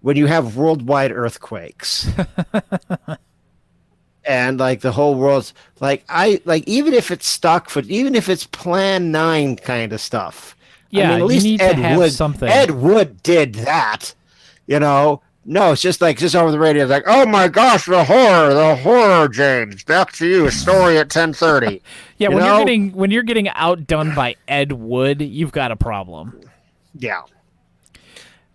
when you have worldwide earthquakes. And like the whole world's even if it's even if it's Plan 9 kind of stuff. Yeah, I mean, at least you need to have something. Ed Wood did that. No, it's just over the radio. It's like, oh my gosh, the horror, James. Back to you. Story at 10:30. Yeah, when you're getting outdone by Ed Wood, you've got a problem. Yeah.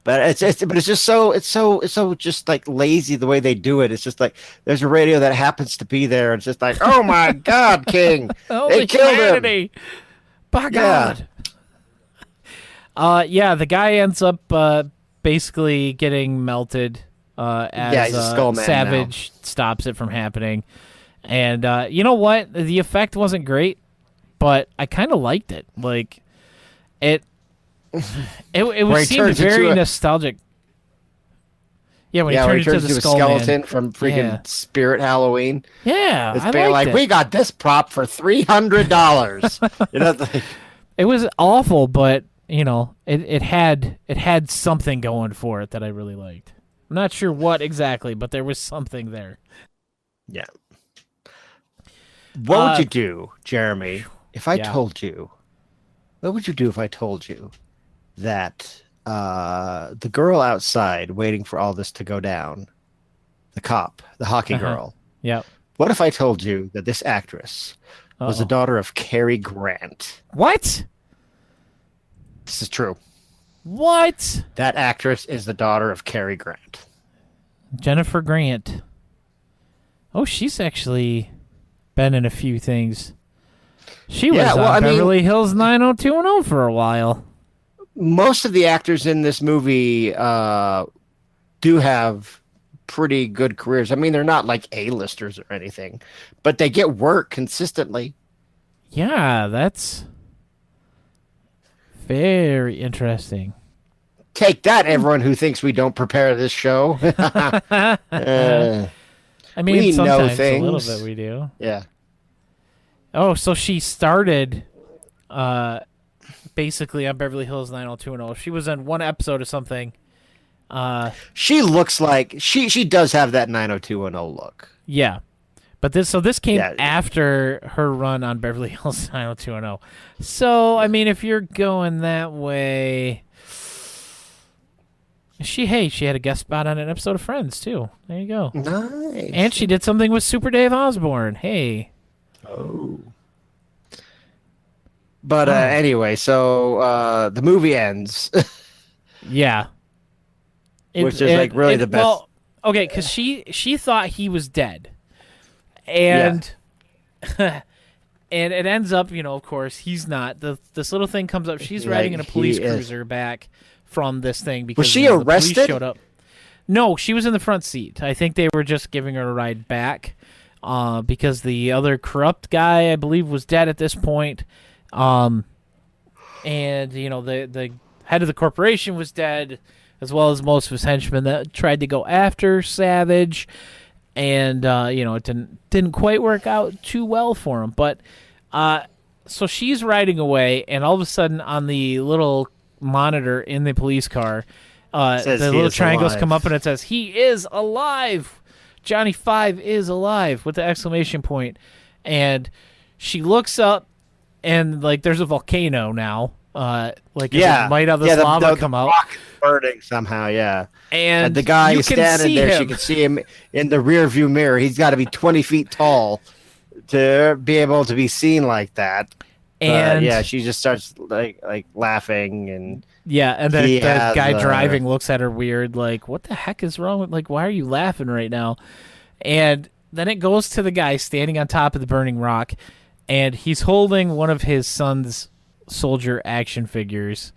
But it's just so just like lazy the way they do it. It's just like there's a radio that happens to be there. It's just like, oh my God, King, they killed him. By God. The guy ends up basically getting melted as he's a skull man Savage stops it from happening. And you know what? The effect wasn't great, but I kind of liked it. Like it seemed very nostalgic. Yeah, when he turned into the a skeleton man. from freaking Spirit Halloween. Yeah, it's I being liked like, it. we got this prop for $300. It was awful, but it had something going for it that I really liked. I'm not sure what exactly, but there was something there. Yeah. What would you do, Jeremy, if I Yeah. told you? What would you do if I told you that the girl outside waiting for all this to go down, the cop, the hockey girl, Yep. what if I told you that this actress was the Uh-oh. daughter of Cary Grant? What? This is true. What? That actress is the daughter of Cary Grant. Jennifer Grant. Oh, she's actually been in a few things. She was on Beverly Hills 90210 for a while. Most of the actors in this movie do have pretty good careers. I mean, they're not like A-listers or anything, but they get work consistently. Yeah, that's very interesting. Take that, everyone who thinks we don't prepare this show. I mean, we know sometimes things. a little bit we do. Yeah. Oh, so she started basically on Beverly Hills 90210. She was in one episode of something. She looks like she does have that 90210 look. Yeah. But this came Yeah. after her run on Beverly Hills 90210. So, I mean, if you're going that way, she had a guest spot on an episode of Friends too. There you go. Nice. And she did something with Super Dave Osborne. Hey. Oh. But anyway, so the movie ends. Yeah. Which is, like, really the best. Well, okay, because she thought he was dead. And and it ends up, of course, he's not. This little thing comes up. She's riding in a police cruiser back from this thing because she the police arrested? showed up. No, she was in the front seat. I think they were just giving her a ride back because the other corrupt guy, I believe, was dead at this point. And, the head of the corporation was dead, as well as most of his henchmen that tried to go after Savage. And, it didn't quite work out too well for him. But so she's riding away, and all of a sudden on the little monitor in the police car, the little triangles come up, and it says, "He is alive! Johnny Five is alive!" with the exclamation point. And she looks up, and, there's a volcano now. It might have this lava come out. Rock is burning somehow, yeah. And the guy you is can standing see there. him. She can see him in the rear view mirror. He's got to be 20 feet tall to be able to be seen like that. And she just starts like laughing, and and the he has, guy driving looks at her weird, like, what the heck is wrong with, why are you laughing right now? And then it goes to the guy standing on top of the burning rock, and he's holding one of his son's soldier action figures.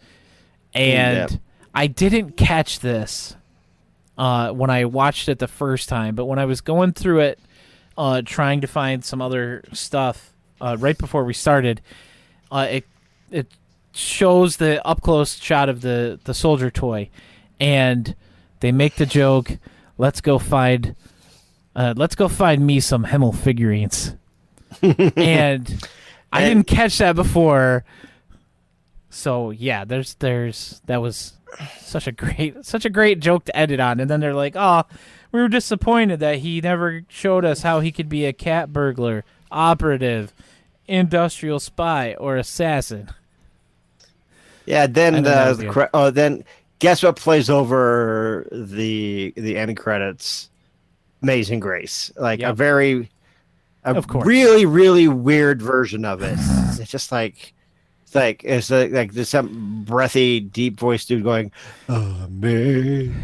And I didn't catch this when I watched it the first time, but when I was going through it, trying to find some other stuff right before we started, it shows the up close shot of the soldier toy, and they make the joke, let's go find me some Himmel figurines. and I didn't catch that before. So yeah, that was such a great joke to edit on. And then they're like, "Oh, we were disappointed that he never showed us how he could be a cat burglar, operative, industrial spy, or assassin." Yeah, then good. then guess what plays over the end credits? Amazing Grace, like Yep. a Of course. really, really weird version of it. It's just like there's some breathy, deep voice dude going, "Amazing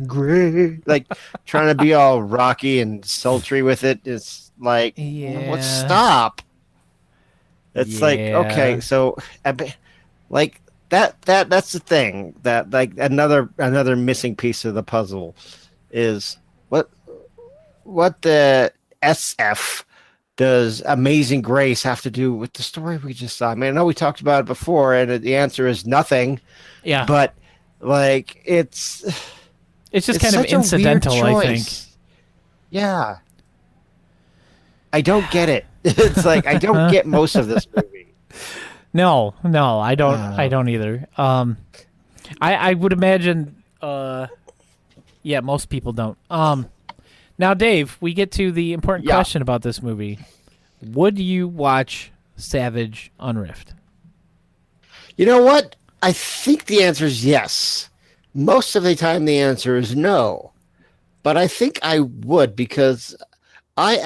Grace," like trying to be all rocky and sultry with it. It's like, Yeah. stop. It's like, okay, so like that's the thing that, like, another missing piece of the puzzle is what the SF does Amazing Grace have to do with the story we just saw? I mean, I know we talked about it before, and the answer is nothing. Yeah, But like, it's just kind of such a weird incidental, I think. choice. Yeah, I don't get it. It's like, I don't get most of this movie. No, I don't. I don't either. I would imagine. Most people don't. Now, Dave, we get to the important Yeah. question about this movie. would you watch Savage on Rift? You know what? I think the answer is yes. Most of the time, the answer is no. But I think I would, because I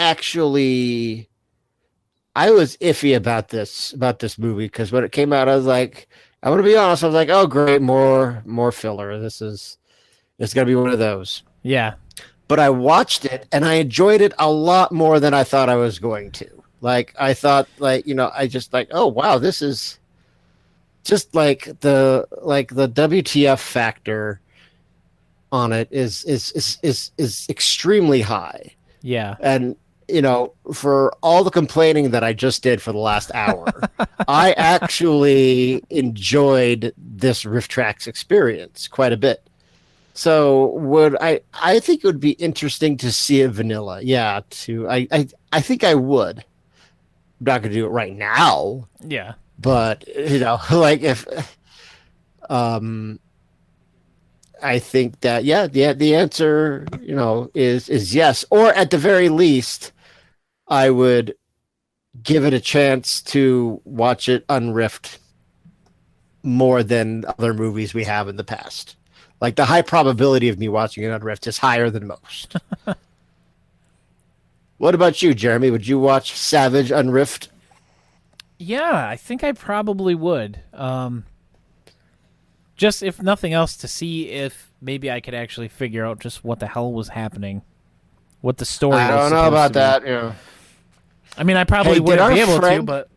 was iffy about this movie, because when it came out, I was like, I'm gonna be honest, I was like, oh great, more filler. It's gonna be one of those. Yeah. But I watched it and I enjoyed it a lot more than I thought I was going to. Like, I thought, like, I just like, oh wow, this is just like the WTF factor on it is extremely high. Yeah. And for all the complaining that I just did for the last hour, I actually enjoyed this RiffTrax experience quite a bit. So I think it would be interesting to see it vanilla. Yeah, I think I would. I'm not going to do it right now. Yeah. But, like, if I think that, the answer, is yes. Or at the very least, I would give it a chance to watch it unriffed more than other movies we have in the past. Like, the high probability of me watching it unriffed is higher than most. What about you, Jeremy? Would you watch Savage unriffed? Yeah, I think I probably would. Just if nothing else, to see if maybe I could actually figure out just what the hell was happening, what the story was. I don't know about that. Yeah. I mean, I probably wouldn't be able to, but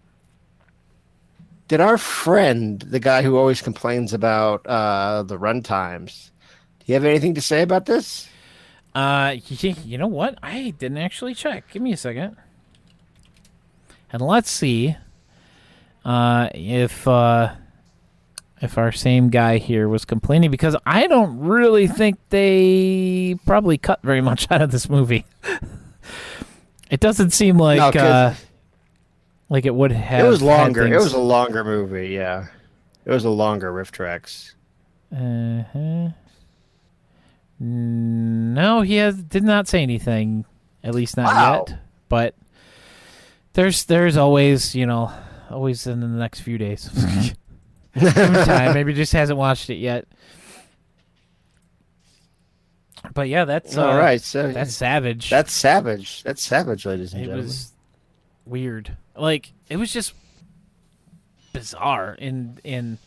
did our friend, the guy who always complains about the run times, do you have anything to say about this? You know what? I didn't actually check. Give me a second, and let's see if our same guy here was complaining, because I don't really think they probably cut very much out of this movie. It doesn't seem like like it would have. It was longer. It was a longer movie. Yeah, it was a longer RiffTrax. No, did not say anything. At least not yet. But there's always always in the next few days. Time. Maybe just hasn't watched it yet. But yeah, that's all right. So that's Savage. That's Savage. That's Savage, ladies and gentlemen. It was weird. Like, it was just bizarre. In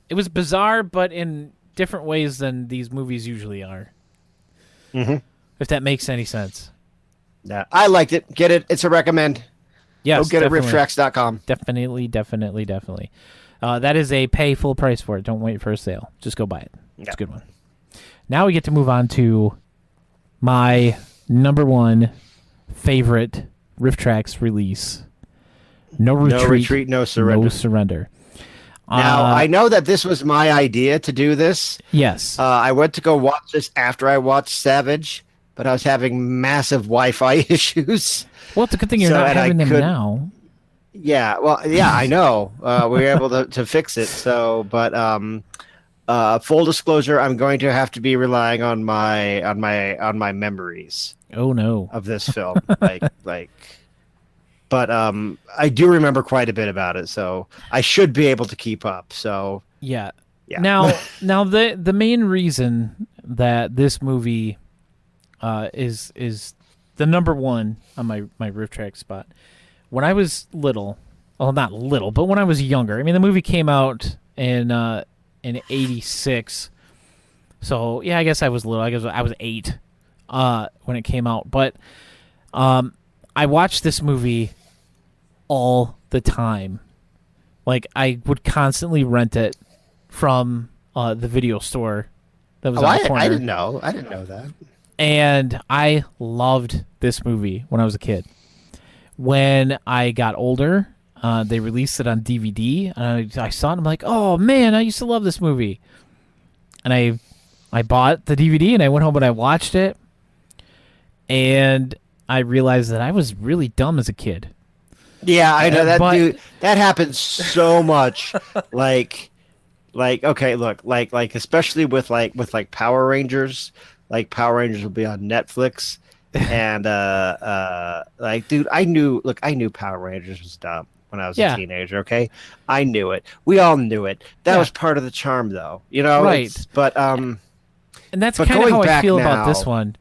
it was bizarre, but in different ways than these movies usually are. Mm-hmm. If that makes any sense. Yeah, I liked it. Get it. It's a recommend. Yes, go get it. RiffTrax.com. Definitely. That is a pay full price for it. Don't wait for a sale. Just go buy it. It's a good one. Now we get to move on to my number one favorite RiffTrax release. No Retreat, No Surrender. No Surrender. Now, I know that this was my idea to do this. Yes. I went to go watch this after I watched Savage, but I was having massive Wi-Fi issues. Well, it's a good thing you're not having them now. Yeah, well, yeah, I know. We were able to fix it. So, but full disclosure, I'm going to have to be relying on my memories. Oh no, of this film, but I do remember quite a bit about it, so I should be able to keep up. So yeah. Now the main reason that this movie is the number one on my RiffTrax spot. When I was little, well, not little, but when I was younger. I mean, the movie came out in '86, so yeah, I guess I was little. I guess I was 8 when it came out. But I watched this movie all the time. Like, I would constantly rent it from the video store that was on the corner. I didn't know that. And I loved this movie when I was a kid. When I got older, they released it on DVD, and I saw it, and I'm like, oh man, I used to love this movie. And I bought the DVD, and I went home and I watched it, and I realized that I was really dumb as a kid. Yeah, I know that, dude. That happens so much. Okay, look, especially with Power Rangers. Like, Power Rangers will be on Netflix, And like, dude, I knew Power Rangers was dumb when I was a teenager. Okay, I knew it. We all knew it. That was part of the charm, though. You know, right? And that's kind of how I feel about this one.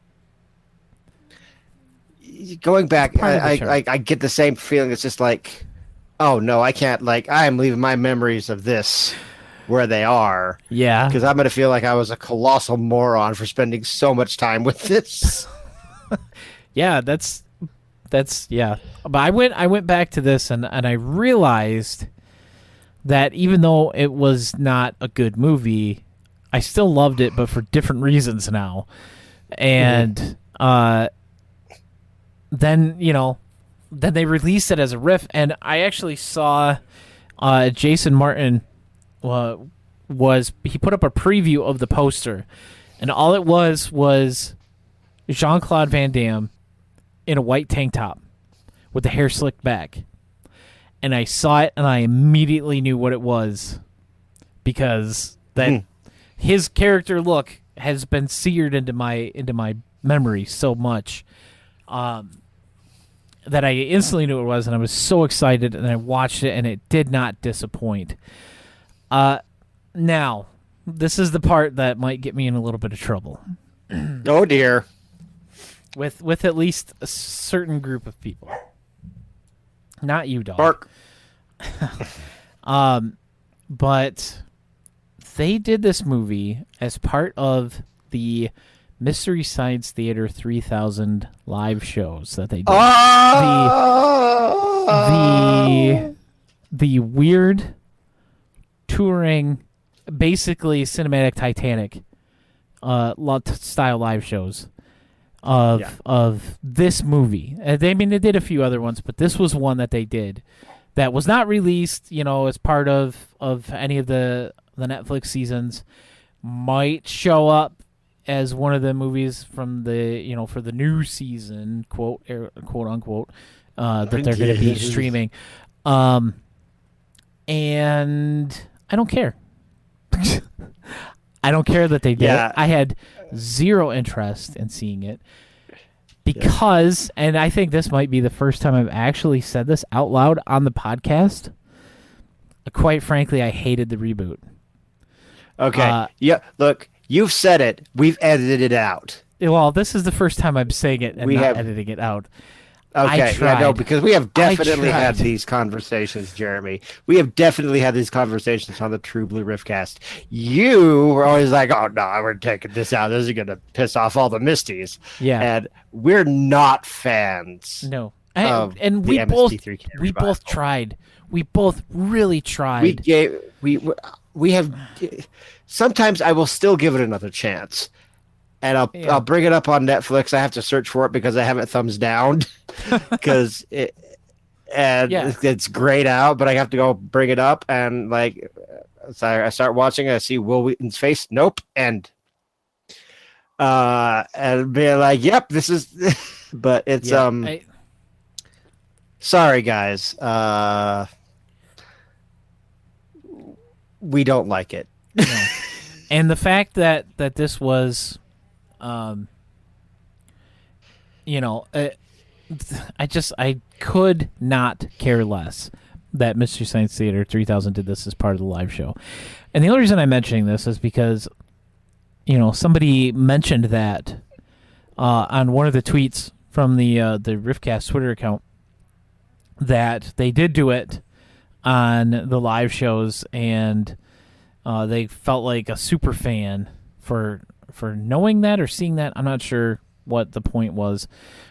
Going back, I get the same feeling. It's just like, oh no, I can't. Like, I am leaving my memories of this where they are. Yeah, because I'm gonna feel like I was a colossal moron for spending so much time with this. Yeah, that's yeah. But I went back to this and I realized that even though it was not a good movie, I still loved it, but for different reasons now. And then then they released it as a riff, and I actually saw Jason Martin he put up a preview of the poster, and all it was Jean-Claude Van Damme in a white tank top with the hair slicked back. And I saw it and I immediately knew what it was, because that his character look has been seared into my memory so much that I instantly knew what it was, and I was so excited, and I watched it and it did not disappoint. Now, this is the part that might get me in a little bit of trouble. Oh dear. With at least a certain group of people. Not you, dog. Bark. But they did this movie as part of the Mystery Science Theater 3000 live shows that they did. The weird touring, basically cinematic Titanic style live shows of this movie. They did a few other ones, but this was one that they did that was not released, as part of any of the Netflix seasons. Might show up as one of the movies from the for the new season, quote unquote, that they're going to be streaming. And I don't care. I don't care that they did it. I had zero interest in seeing it because, and I think this might be the first time I've actually said this out loud on the podcast, quite frankly, I hated the reboot. Okay. Look, you've said it. We've edited it out. Well, this is the first time I'm saying it and not editing it out. Okay, because we have definitely had these conversations, Jeremy. We have definitely had these conversations on the True Blue Riffcast. You were always like, oh, no, we're taking this out. This is going to piss off all the Misties. Yeah. And we're not fans. No. And we both tried. We both really tried. We have... Sometimes I will still give it another chance. And I'll bring it up on Netflix. I have to search for it because I have it thumbs down because it's grayed out, but I have to go bring it up and so I start watching. I see Will Wheaton's face. Nope. And be like, yep, this is, but it's, sorry guys. We don't like it. No. And the fact that this was, I could not care less that Mystery Science Theater 3000 did this as part of the live show. And the only reason I'm mentioning this is because, somebody mentioned that on one of the tweets from the Riffcast Twitter account that they did do it on the live shows, and they felt like a super fan for knowing that or seeing that. I'm not sure what the point was,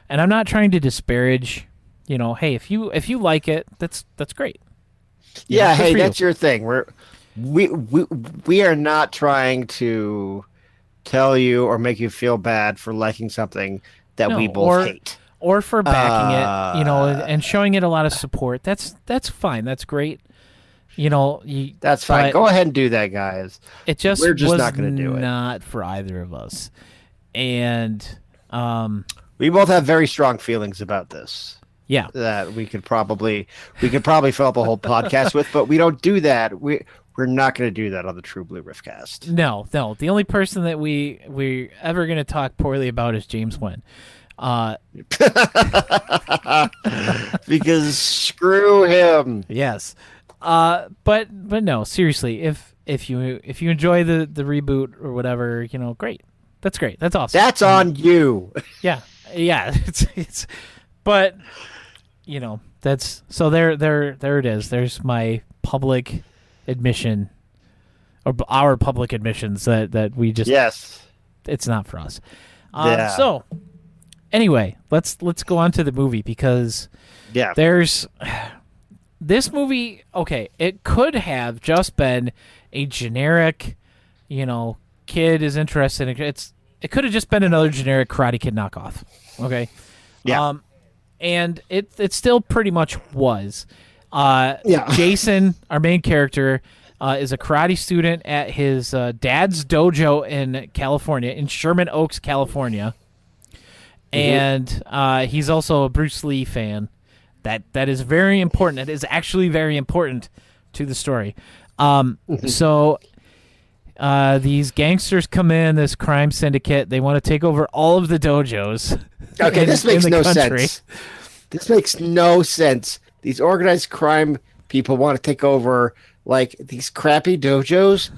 and I'm not trying to disparage. Hey, if you like it, that's great. Yeah, hey, that's your thing. We are not trying to tell you or make you feel bad for liking something that we both hate, or for backing it, and showing it a lot of support. That's fine. That's great. That's fine. Go ahead and do that, guys. We're just not going to do it. Not for either of us. And we both have very strong feelings about this. Yeah, that we could probably fill up a whole podcast with, but we don't do that. We're not going to do that on the True Blue Riffcast. No. The only person that we're ever going to talk poorly about is James Wen. Because screw him. Yes. But no, seriously, if you enjoy the reboot or whatever, great. That's great. That's awesome. That's on you. Yeah. It's but that's so there it is. There's my public admission, or our public admissions that we just Yes. it's not for us. Yeah. So anyway, let's go on to the movie, because Yeah. there's this movie. Okay, it could have just been a generic, kid is interested in it could have just been another generic Karate Kid knockoff. Okay. Yeah. And it still pretty much was. Yeah. Jason, our main character, is a karate student at his dad's dojo in California, in Sherman Oaks, California. And he's also a Bruce Lee fan. That is very important. It is actually very important to the story. So these gangsters come in, this crime syndicate. They want to take over all of the dojos. Okay, this makes in the no country. sense. This makes no sense. These organized crime people want to take over like these crappy dojos.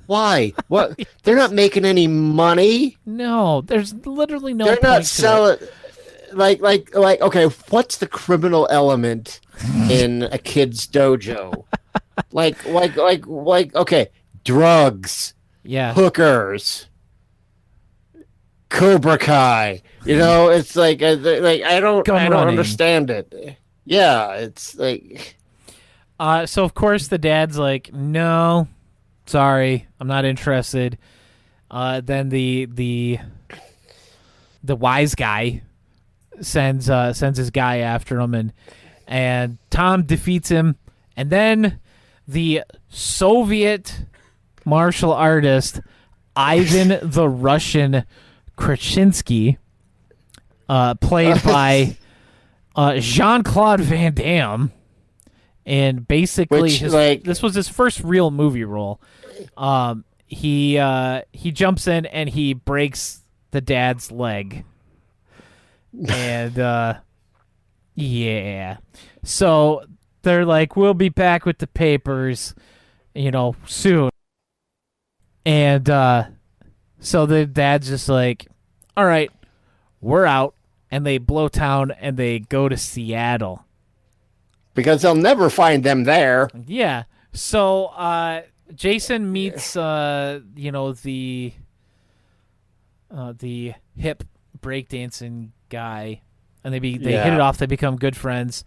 Why? What? They're not making any money. No, there's literally no. They're point not to selling. Like. Okay, what's the criminal element in a kid's dojo? Like. Okay, drugs, Yeah. hookers, Cobra Kai. It's like I don't Gun running. understand it. Yeah, it's like So of course the dad's like, no, sorry, I'm not interested. Then the wise guy sends his guy after him, and Tom defeats him, and then the Soviet martial artist Ivan the Russian Krasinski, played by Jean-Claude Van Damme, and basically this was his first real movie role. He jumps in and he breaks the dad's leg, and yeah, so they're like, we'll be back with the papers, soon. And so the dad's just like, all right, we're out. And they blow town and they go to Seattle. because they'll never find them there. Yeah. So Jason meets the hip breakdancing guy, and they hit it off. They become good friends.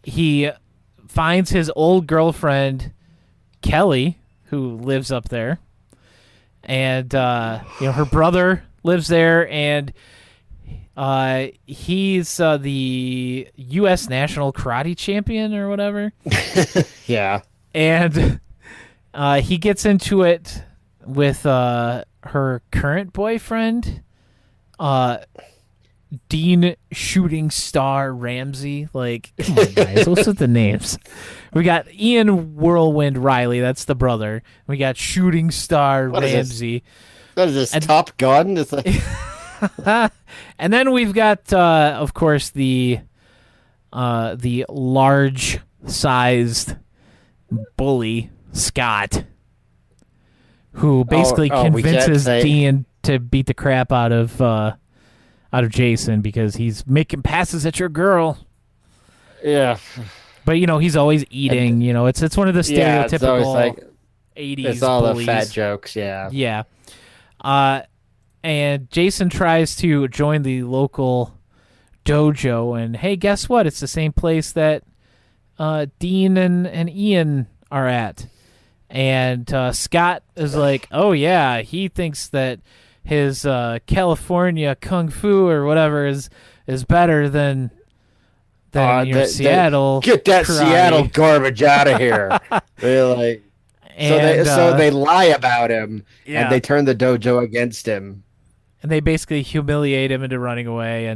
He finds his old girlfriend Kelly, who lives up there, and her brother lives there, and he's the U.S. national karate champion or whatever. Yeah. And he gets into it with her current boyfriend, Dean Shooting Star Ramsey. Like, come on, guys, what's with the names? We got Ian Whirlwind Riley, that's the brother. We got Shooting Star Ramsey. What is this, Top Gun? It's like... And then we've got, of course, the large-sized bully, Scott, who basically convinces Dean to beat the crap out of Jason because he's making passes at your girl. Yeah. But, he's always eating. It's one of the stereotypical it's always like, 80s it's all bullies. the fat jokes, yeah. Yeah. And Jason tries to join the local dojo, and hey, guess what? It's the same place that Dean and Ian are at. And Scott is like, oh yeah, he thinks that his California Kung Fu or whatever is better than your Seattle. Get that karate. Seattle garbage out of here. Really. So they lie about him, and they turn the dojo against him. And they basically humiliate him into running away.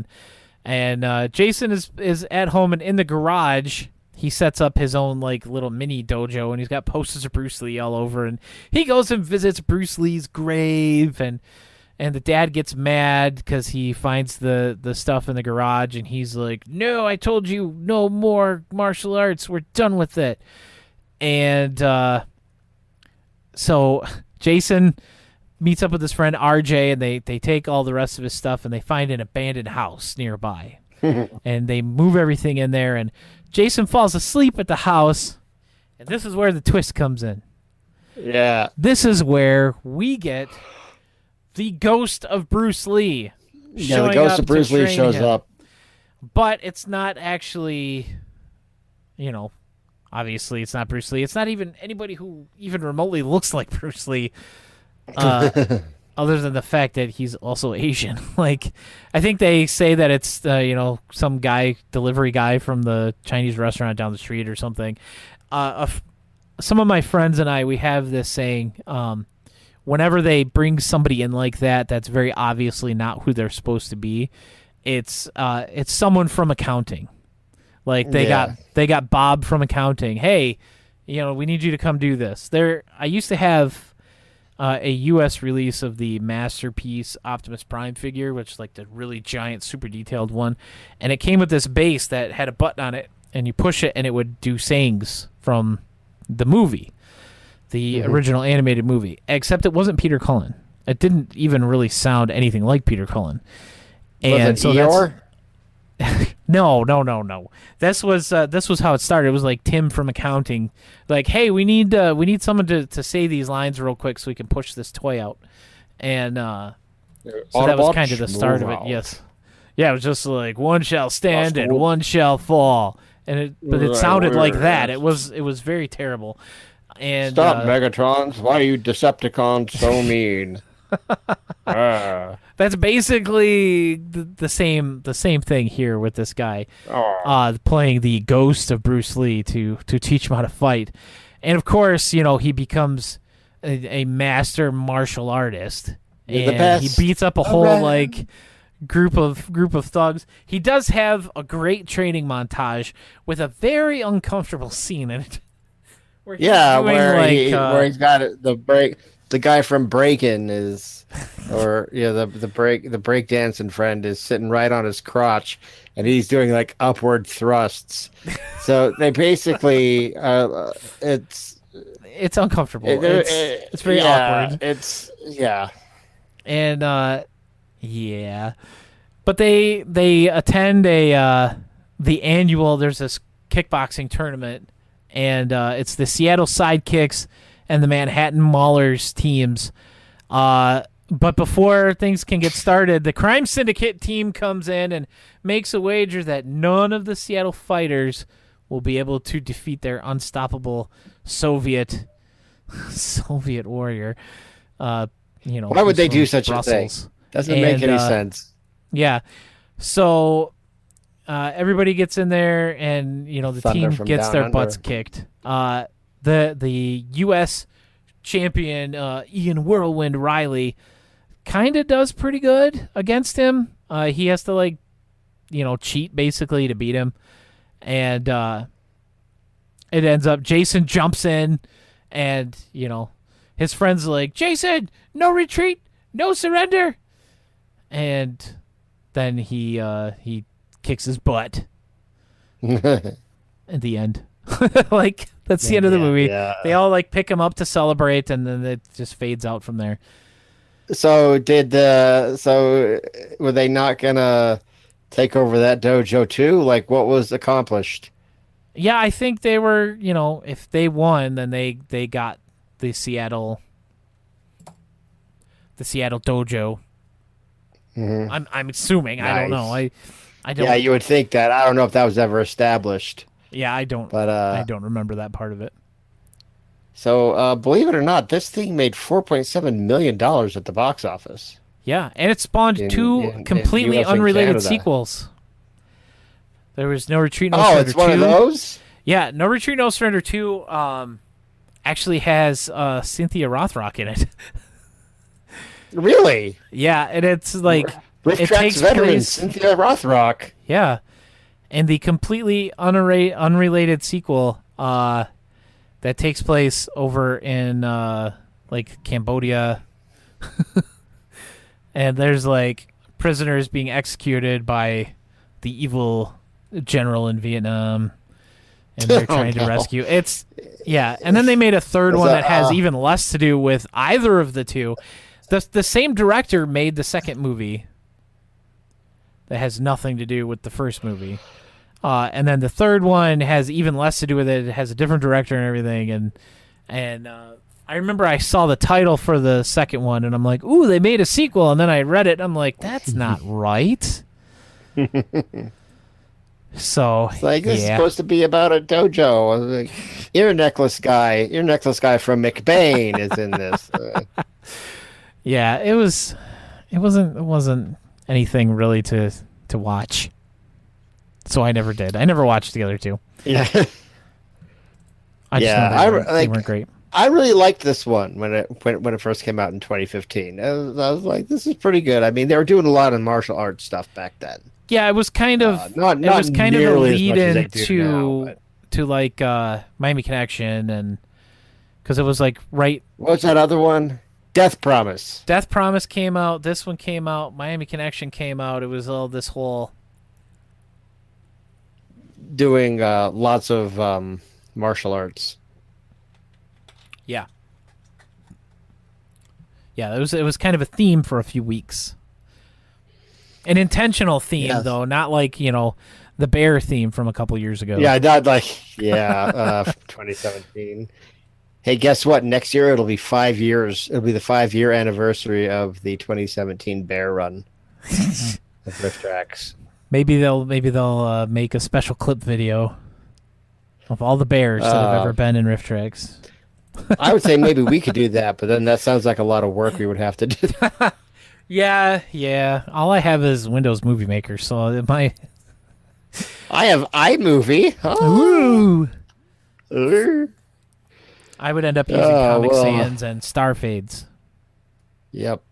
And Jason is at home, and in the garage, he sets up his own like little mini dojo, and he's got posters of Bruce Lee all over. And he goes and visits Bruce Lee's grave, and And the dad gets mad because he finds the stuff in the garage, and he's like, "No, I told you no more martial arts. We're done with it." And so Jason meets up with his friend RJ, and they take all the rest of his stuff, and they find an abandoned house nearby. And they move everything in there, and Jason falls asleep at the house, and this is where the twist comes in. Yeah. This is where we get the ghost of Bruce Lee. Yeah, the ghost of Bruce Lee shows up. But it's not actually, obviously it's not Bruce Lee. It's not even anybody who even remotely looks like Bruce Lee, other than the fact that he's also Asian. Like, I think they say that it's, some delivery guy from the Chinese restaurant down the street or something. Some of my friends and I, we have this saying, whenever they bring somebody in like that, that's very obviously not who they're supposed to be. It's someone from accounting. Like they got Bob from accounting. Hey, we need you to come do this. I used to have a U.S. release of the Masterpiece Optimus Prime figure, which is like the really giant, super detailed one, and it came with this base that had a button on it, and you push it, and it would do sayings from the movie. The original animated movie, except it wasn't Peter Cullen. It didn't even really sound anything like Peter Cullen. And was it Eeyore? No. This was how it started. It was like Tim from accounting, like, hey, we need someone to say these lines real quick so we can push this toy out. And so that was kind of the start of it. Yes, yeah, it was just like one shall stand and one shall fall, but it sounded like that. It was very terrible. And stop, Megatrons! Why are you Decepticons so mean? That's basically the same thing here with this guy playing the ghost of Bruce Lee to teach him how to fight. And of course, he becomes a master martial artist, and he beats up a whole group of thugs. He does have a great training montage with a very uncomfortable scene in it. Where he's got the guy from Breakin' is, the break dancing friend is sitting right on his crotch, and he's doing like upward thrusts. So they basically, it's uncomfortable. It's very awkward. And but they attend the annual. There's this kickboxing tournament. And it's the Seattle Sidekicks and the Manhattan Maulers teams. But before things can get started, the Crime Syndicate team comes in and makes a wager that none of the Seattle fighters will be able to defeat their unstoppable Soviet warrior. Why would they do such a thing? Doesn't make any sense. Yeah. So everybody gets in there, and the Thunder team gets their under. butts kicked. The U.S. champion Ian Whirlwind Riley kind of does pretty good against him. He has to cheat basically to beat him, and it ends up Jason jumps in, and his friends are like, Jason, no retreat, no surrender, and then he kicks his butt at the end. That's the end of the movie. Yeah. They all pick him up to celebrate, and then it just fades out from there. So were they not gonna take over that dojo too? Like, what was accomplished? Yeah, I think they were, if they won, then they got the Seattle dojo. Mm-hmm. I'm assuming. Nice. I don't know. I don't. Yeah, you would think that. I don't know if that was ever established. Yeah, I don't. But I don't remember that part of it. So, believe it or not, this thing made $4.7 million at the box office. Yeah, and it spawned two completely US and unrelated Canada. sequels. There was No Retreat, No Surrender 2. Oh, it's one of those? Yeah, No Retreat, No Surrender 2 actually has Cynthia Rothrock in it. Really? Yeah, and it's like... RiffTrax veteran Cynthia Rothrock. Yeah, and the completely unrelated sequel that takes place over in Cambodia, and there's like prisoners being executed by the evil general in Vietnam, and they're trying to rescue. And then they made a third one that has even less to do with either of the two. The same director made the second movie that has nothing to do with the first movie. And then the third one has even less to do with it. It has a different director and everything. And I remember I saw the title for the second one, and I'm like, ooh, they made a sequel. And then I read it, and I'm like, that's not right. So, it's like, this is supposed to be about a dojo. Like, ear necklace guy from McBain is in this. Yeah, it wasn't anything really to watch. So I never did. I never watched the other two. Yeah. I just know they weren't great. I really liked this one when it first came out in 2015. I was like, this is pretty good. I mean, they were doing a lot of martial arts stuff back then. Yeah, it was kind of not it was kind of a lead into to like Miami Connection, and because it was like right. What's that other one? Death Promise. Death Promise came out. This one came out. Miami Connection came out. It was all this whole doing lots of martial arts. Yeah. Yeah, it was kind of a theme for a few weeks. An intentional theme, though, not like, the bear theme from a couple years ago. Yeah, not like, 2017. Hey, guess what? Next year it'll be 5 years. It'll be the 5-year anniversary of the 2017 bear run of RiffTrax. Maybe they'll make a special clip video of all the bears that have ever been in RiffTrax. I would say maybe we could do that, but then that sounds like a lot of work we would have to do. Yeah. All I have is Windows Movie Maker, so it might. I have iMovie. Oh. Ooh. I would end up using Comic Sans and Star Fades. Yep.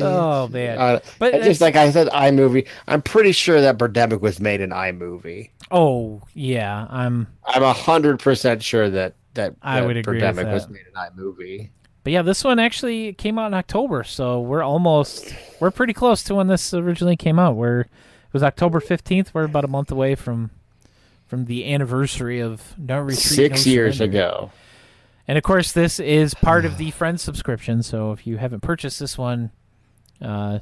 Oh man! But just like I said, iMovie. I'm pretty sure that Birdemic was made in iMovie. Oh yeah, I'm 100% sure that I would agree with Birdemic that. was made in iMovie. But yeah, this one actually came out in October, so we're pretty close to when this originally came out. It was October 15th. We're about a month away from the anniversary of No Retreat. 6 years ago. And of course, this is part of the Friends subscription. So if you haven't purchased this one, it's a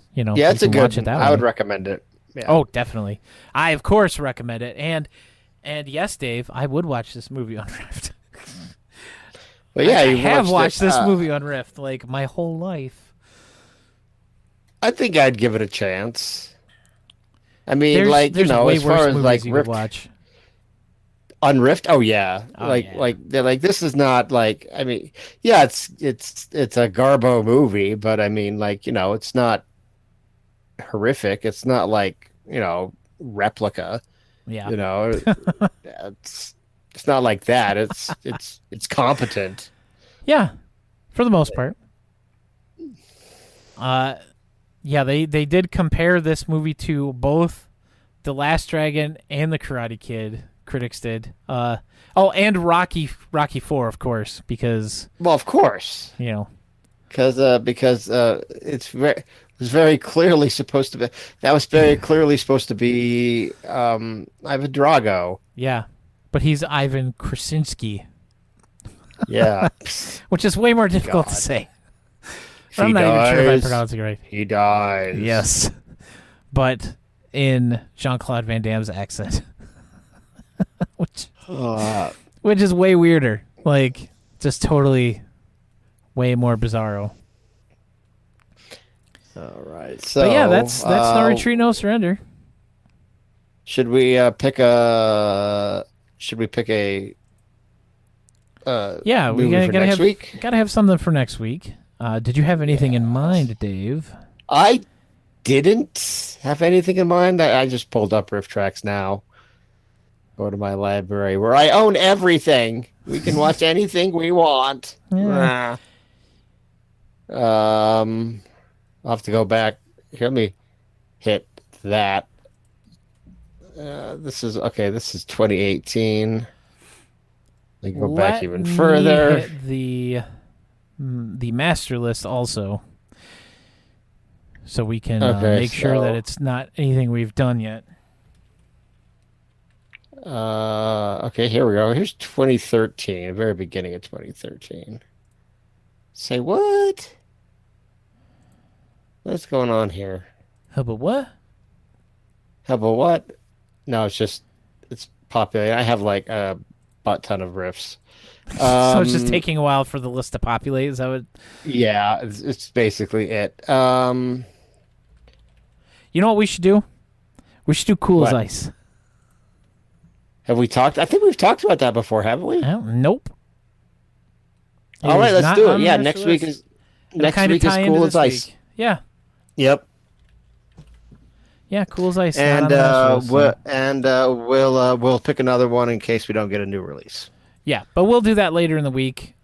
good. Watch it that way. I would recommend it. Yeah. Oh, definitely. I of course recommend it. And yes, Dave, I would watch this movie on Rift. But yeah, I you have watched this movie on Rift like my whole life. I think I'd give it a chance. I mean, There's as way far worse as movies like you Rift could watch. on Rift, oh yeah, Yeah. like this is not like, I mean, yeah, it's a Garbo movie, but I mean, it's not horrific. It's not like Replica. Yeah. It's not like that. It's competent. Yeah, for the most part. Yeah, they did compare this movie to both The Last Dragon and The Karate Kid. Critics did. And Rocky 4, of course, because Of course, because it was very clearly supposed to be. That was very clearly supposed to be Ivan Drago. Yeah, but he's Ivan Krasinski. Yeah, which is way more difficult to say. I'm not even sure if I pronounced it right. He dies. Yes, but in Jean-Claude Van Damme's accent, which is way weirder. Like, just totally way more bizarro. All right. So, but yeah, that's No Retreat, No Surrender. Should we pick a? Yeah, we movie for gotta next week? Gotta have something for next week. Did you have anything in mind, Dave? I didn't have anything in mind. I just pulled up RiffTrax now. Go to my library where I own everything. We can watch anything we want. Yeah. I'll have to go back. Let me hit that. This is 2018. Let me go back even further. Hit the the master list also, so we can Okay, make sure that so- it's not anything we've done yet. Okay, here we go. Here's 2013, the very beginning of 2013. Say what? What's going on here? But what? How about what? No, it's populating. I have like a butt ton of riffs. So it's just taking a while for the list to populate. Is that what? Yeah, it's basically it. You know what we should do? We should do Cool as What? Ice. Have we talked? I think we've talked about that before, haven't we? Nope. All right, is let's not do on it. the Yeah, master next week list. is It'll next kinda week is tie into Cool as this Ice. week. Yeah. Yep. Yeah, Cool as Ice. not And on the master list, so- we'll pick another one in case we don't get a new release. Yeah, but we'll do that later in the week.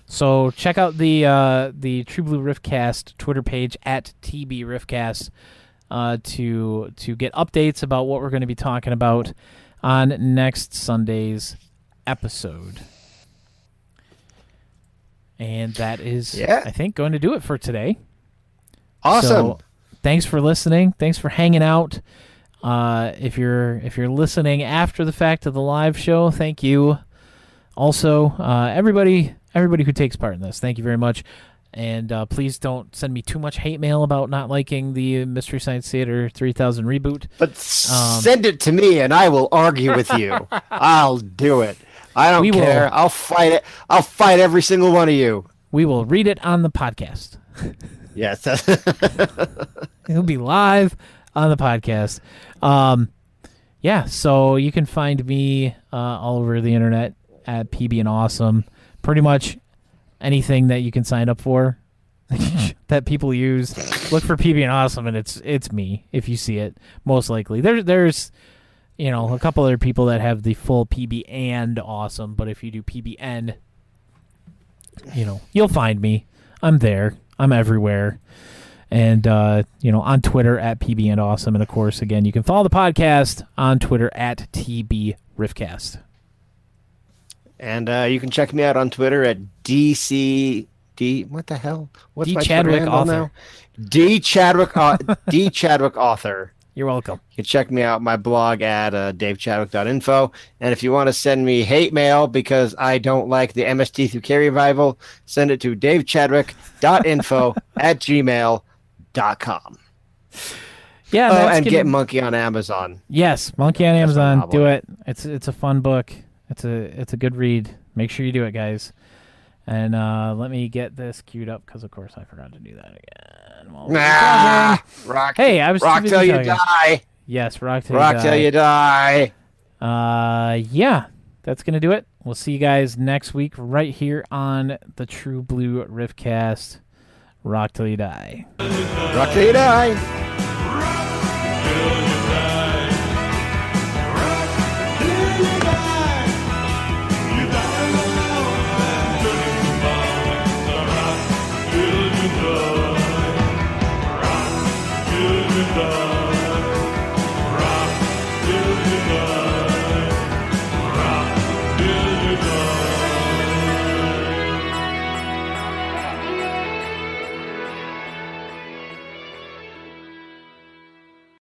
So check out the True Blue Riffcast Twitter page at TB Riffcast to get updates about what we're going to be talking about on next Sunday's episode. And that is, Yeah. I think, going to do it for today. Awesome. So, thanks for listening. Thanks for hanging out. If you're listening after the fact of the live show, thank you. Also, everybody who takes part in this, thank you very much. And please don't send me too much hate mail about not liking the Mystery Science Theater 3000 reboot. But send it to me, and I will argue with you. I'll do it. I don't We will. care. I'll fight it. I'll fight every single one of you. We will read it on the podcast. Yes. It'll be live on the podcast. Yeah, so you can find me all over the internet at PB and Awesome. Pretty much anything that you can sign up for that people use. Look for PB and Awesome, and it's me if you see it. Most likely, there's a couple other people that have the full PB and Awesome, but if you do PBN, you'll find me. I'm there. I'm everywhere. And, on Twitter at PB and Awesome. And, of course, again, you can follow the podcast on Twitter at TB Riffcast. And you can check me out on Twitter at DCD. What the hell? What's D. my Chadwick Twitter handle Author. now? D Chadwick Author. You're welcome. You can check me out my blog at davechadwick.info. And if you want to send me hate mail because I don't like the MST through K revival, send it to davechadwick.info at gmail.com. Yeah, And get Monkey on Amazon. Yes, Monkey on That's my Amazon. novel. Do it. It's a fun book. It's a good read. Make sure you do it, guys. And let me get this queued up because, of course, I forgot to do that again. while we were talking. Rock. Hey, I was too Rock busy till you talking. die. Yes, rock till Rock you till die. you die. Yeah, that's going to do it. We'll see you guys next week right here on the True Blue Riffcast. Rock till you die. Rock till you die.